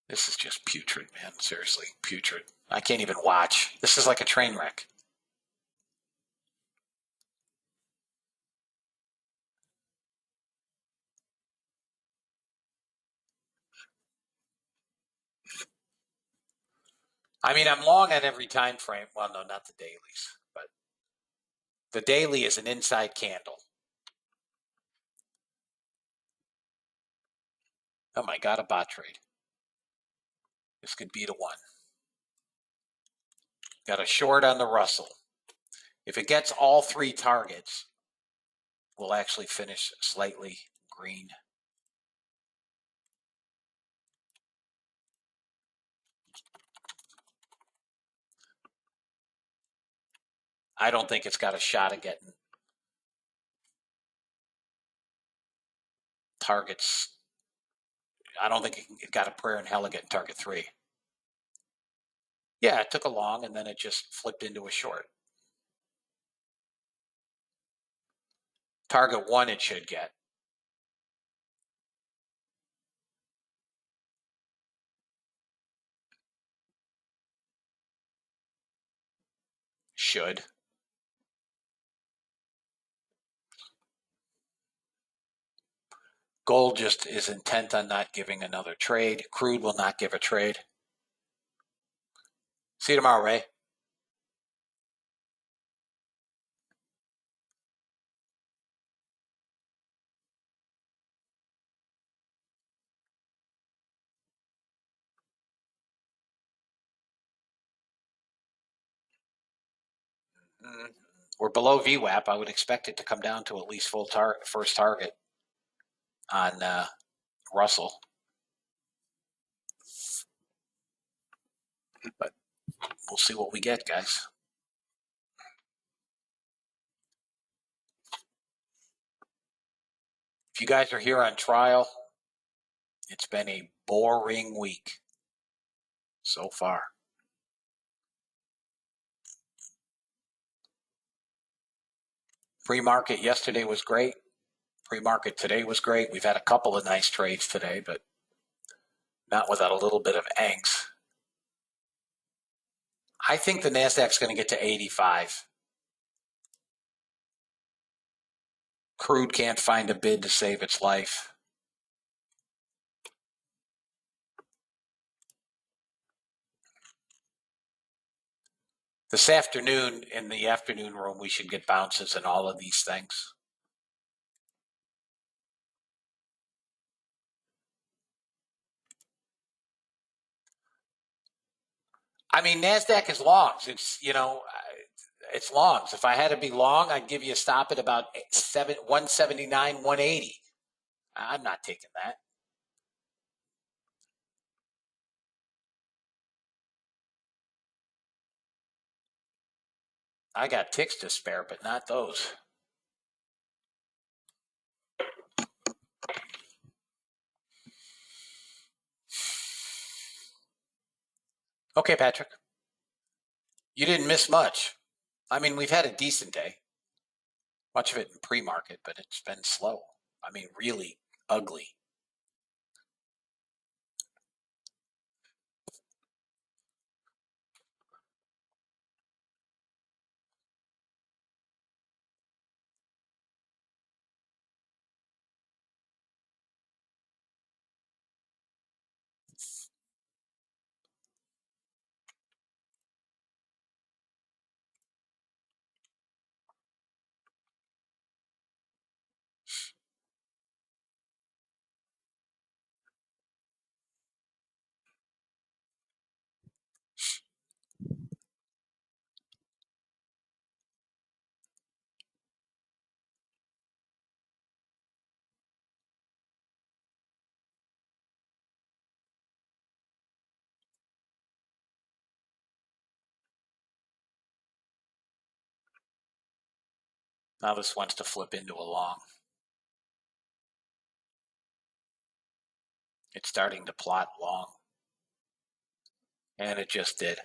This is just putrid, man. Seriously, putrid. I can't even watch. This is like a train wreck. I mean, I'm long on every time frame. Well, no, not the dailies, but the daily is an inside candle. Oh my God, a bot trade. This could be the one. Got a short on the Russell. If it gets all three targets, we'll actually finish slightly green. I don't think it's got a shot at getting targets. I don't think it got a prayer in hell of getting target 3. Yeah, it took a long and then it just flipped into a short. Target 1 it should get. Should. Gold just is intent on not giving another trade. Crude will not give a trade. See you tomorrow, Ray. We're below VWAP. I would expect it to come down to at least full first target on Russell. But we'll see what we get, guys. If you guys are here on trial, it's been a boring week so far. Pre-market yesterday was great. Pre-market today was great. We've had a couple of nice trades today, but not without a little bit of angst. I think the NASDAQ's going to get to 85. Crude can't find a bid to save its life. This afternoon, in the afternoon room, we should get bounces in all of these things. I mean, NASDAQ is longs. It's longs. If I had to be long, I'd give you a stop at about 179, 180. I'm not taking that. I got ticks to spare, but not those. Okay, Patrick. You didn't miss much. I mean, we've had a decent day. Much of it in pre-market, but it's been slow. I mean, really ugly. Now this wants to flip into a long. It's starting to plot long. And it just did.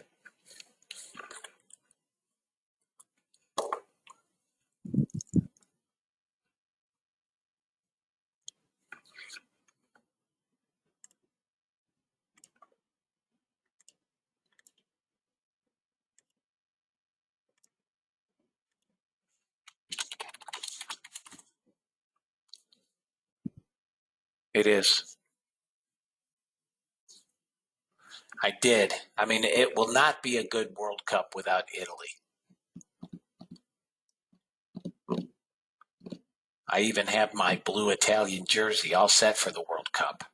It is. I did. I mean, it will not be a good World Cup without Italy. I even have my blue Italian jersey all set for the World Cup.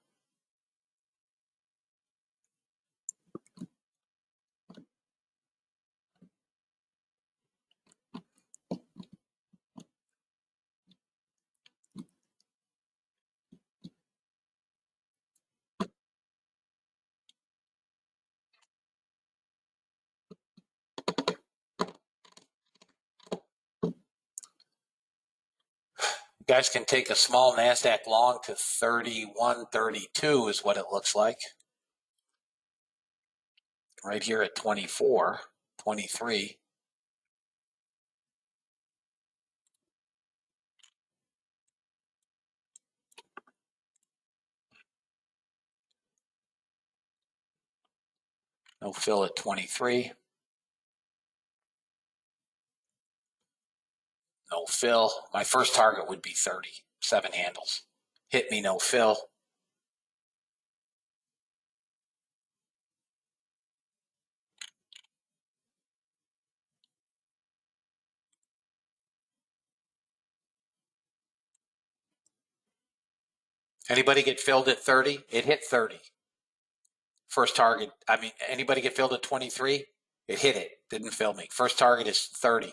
You guys can take a small NASDAQ long to 31.32 is what it looks like. Right here at 24, 23. No fill at 23. No fill. My first target would be 30. 7 handles. Hit me, no fill. Anybody get filled at 30? It hit 30. First target, I mean, anybody get filled at 23? It hit it. Didn't fill me. First target is 30.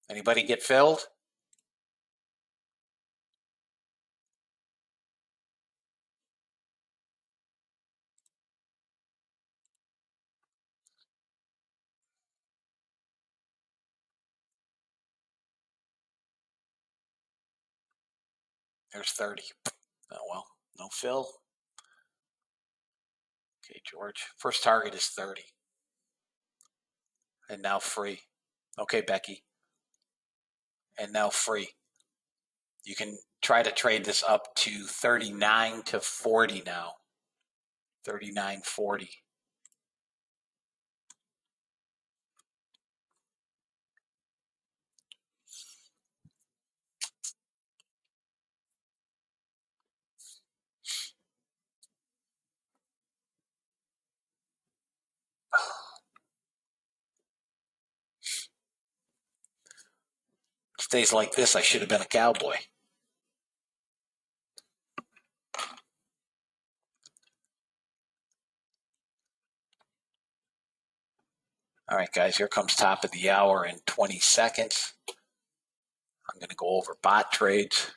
Anybody get filled? There's 30. Oh, well, no fill. Okay, George. First target is 30. And now free. Okay, Becky. And now free. You can try to trade this up to 39 to 40 now. 39.40. Stays like this, I should have been a cowboy. All right, guys, here comes top of the hour in 20 seconds. I'm going to go over bot trades.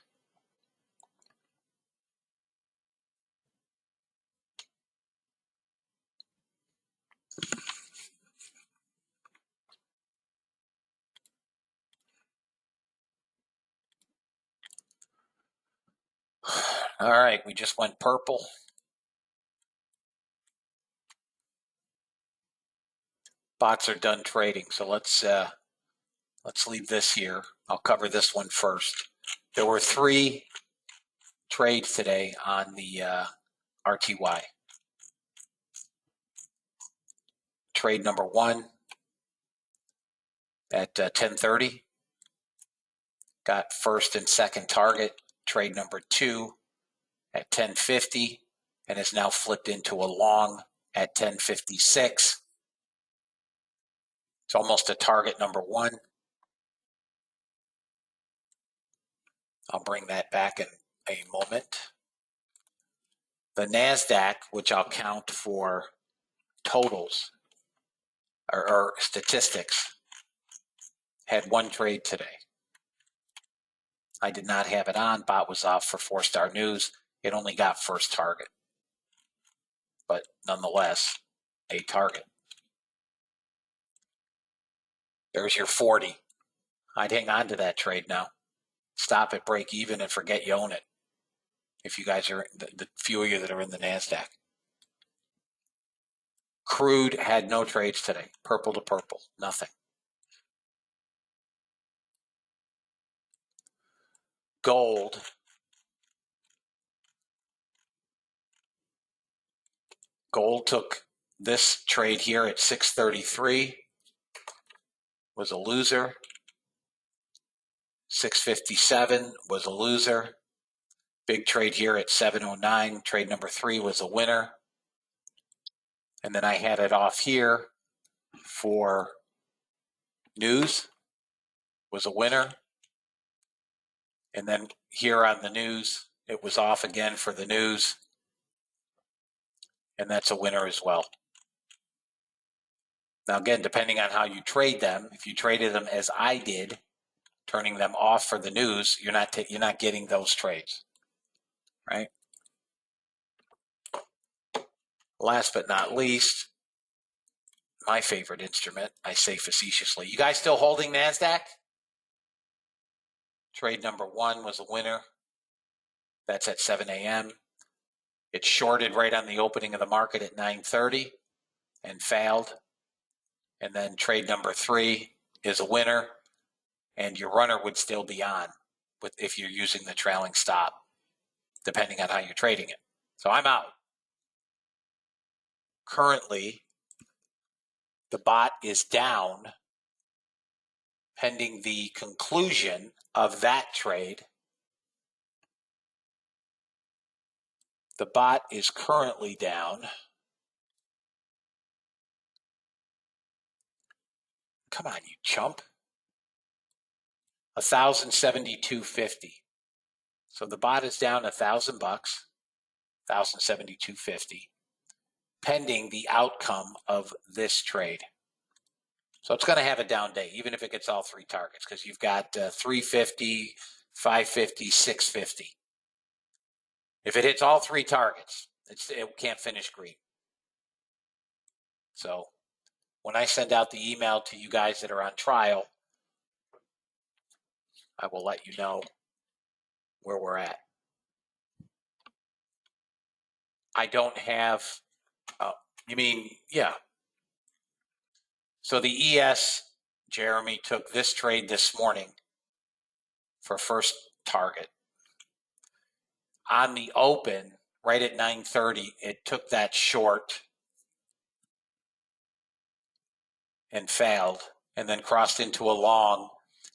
All right, we just went purple. Bots are done trading, so let's leave this here. I'll cover this one first. There were 3 trades today on the RTY. Trade number 1 at 10:30 got first and second target. Trade number 2 at 10:50 and is now flipped into a long at 10:56. It's almost a target number 1. I'll bring that back in a moment. The NASDAQ, which I'll count for totals or statistics, had 1 trade today. I did not have it on. Bot was off for 4-star news. It only got first target, but nonetheless, a target. There's your 40. I'd hang on to that trade now. Stop at break even and forget you own it. If you guys are, the few of you that are in the NASDAQ. Crude had no trades today. Purple to purple, nothing. Gold. Gold took this trade here at 633. Was a loser. 657 was a loser. Big trade here at 709. Trade number 3 was a winner. And then I had it off here for news was a winner. And then here on the news, it was off again for the news. And that's a winner as well. Now, again, depending on how you trade them, if you traded them as I did, turning them off for the news, you're not getting those trades, right? Last but not least, my favorite instrument, I say facetiously. You guys still holding NASDAQ? Trade number 1 was a winner. That's at 7 a.m. It shorted right on the opening of the market at 9:30 and failed. And then trade number 3 is a winner, and your runner would still be on if you're using the trailing stop, depending on how you're trading it. So I'm out. Currently, the bot is down pending the conclusion of that trade. The bot is currently down. Come on, you chump. 1,072.50. So the bot is down $1,000, 1,072.50, pending the outcome of this trade. So it's going to have a down day, even if it gets all 3 targets, because you've got 350, 550, 650. If it hits all 3 targets, it can't finish green. So when I send out the email to you guys that are on trial, I will let you know where we're at. I don't have, you mean, yeah. So the ES, Jeremy, took this trade this morning for first target. On the open, right at 9:30, it took that short and failed, and then crossed into a long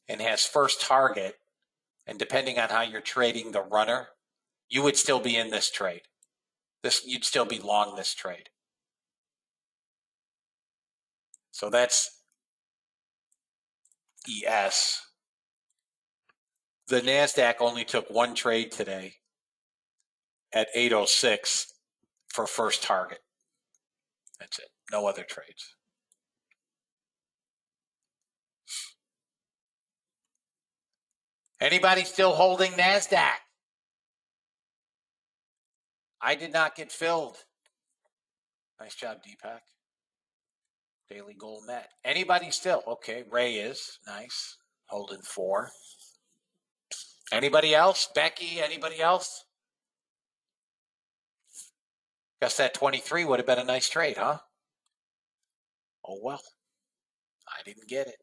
and has first target. And depending on how you're trading the runner, you would still be in this trade. You'd still be long this trade. So that's ES. The NASDAQ only took 1 trade today at 8:06 for first target. That's it. No other trades. Anybody still holding NASDAQ? I did not get filled. Nice job, Deepak. Daily goal met. Anybody still? Okay, Ray is. Nice. Holding 4. Anybody else? Becky, anybody else? Guess that 23 would have been a nice trade, huh? Oh, well. I didn't get it.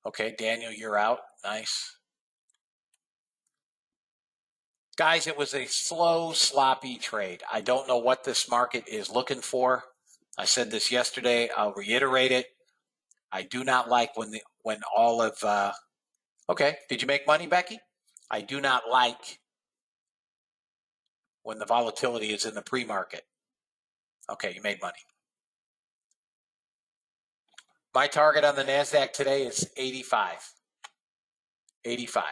Okay, Daniel, you're out. Nice. Guys, it was a slow, sloppy trade. I don't know what this market is looking for. I said this yesterday. I'll reiterate it. I do not like when all of okay, did you make money, Becky? I do not like when the volatility is in the pre-market. Okay, you made money. My target on the NASDAQ today is 85. 85.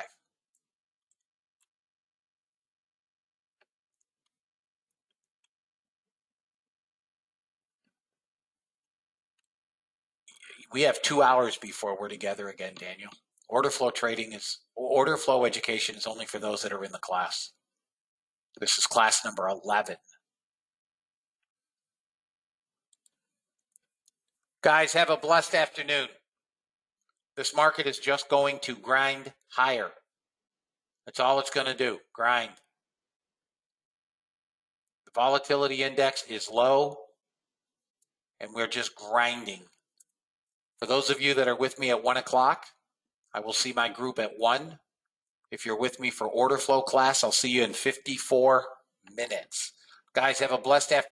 We have 2 hours before we're together again, Daniel. Order flow education is only for those that are in the class. This is class number 11. Guys, have a blessed afternoon. This market is just going to grind higher. That's all it's going to do, grind. The volatility index is low, and we're just grinding. For those of you that are with me at 1 o'clock, I will see my group at 1. If you're with me for order flow class, I'll see you in 54 minutes. Guys, have a blessed afternoon.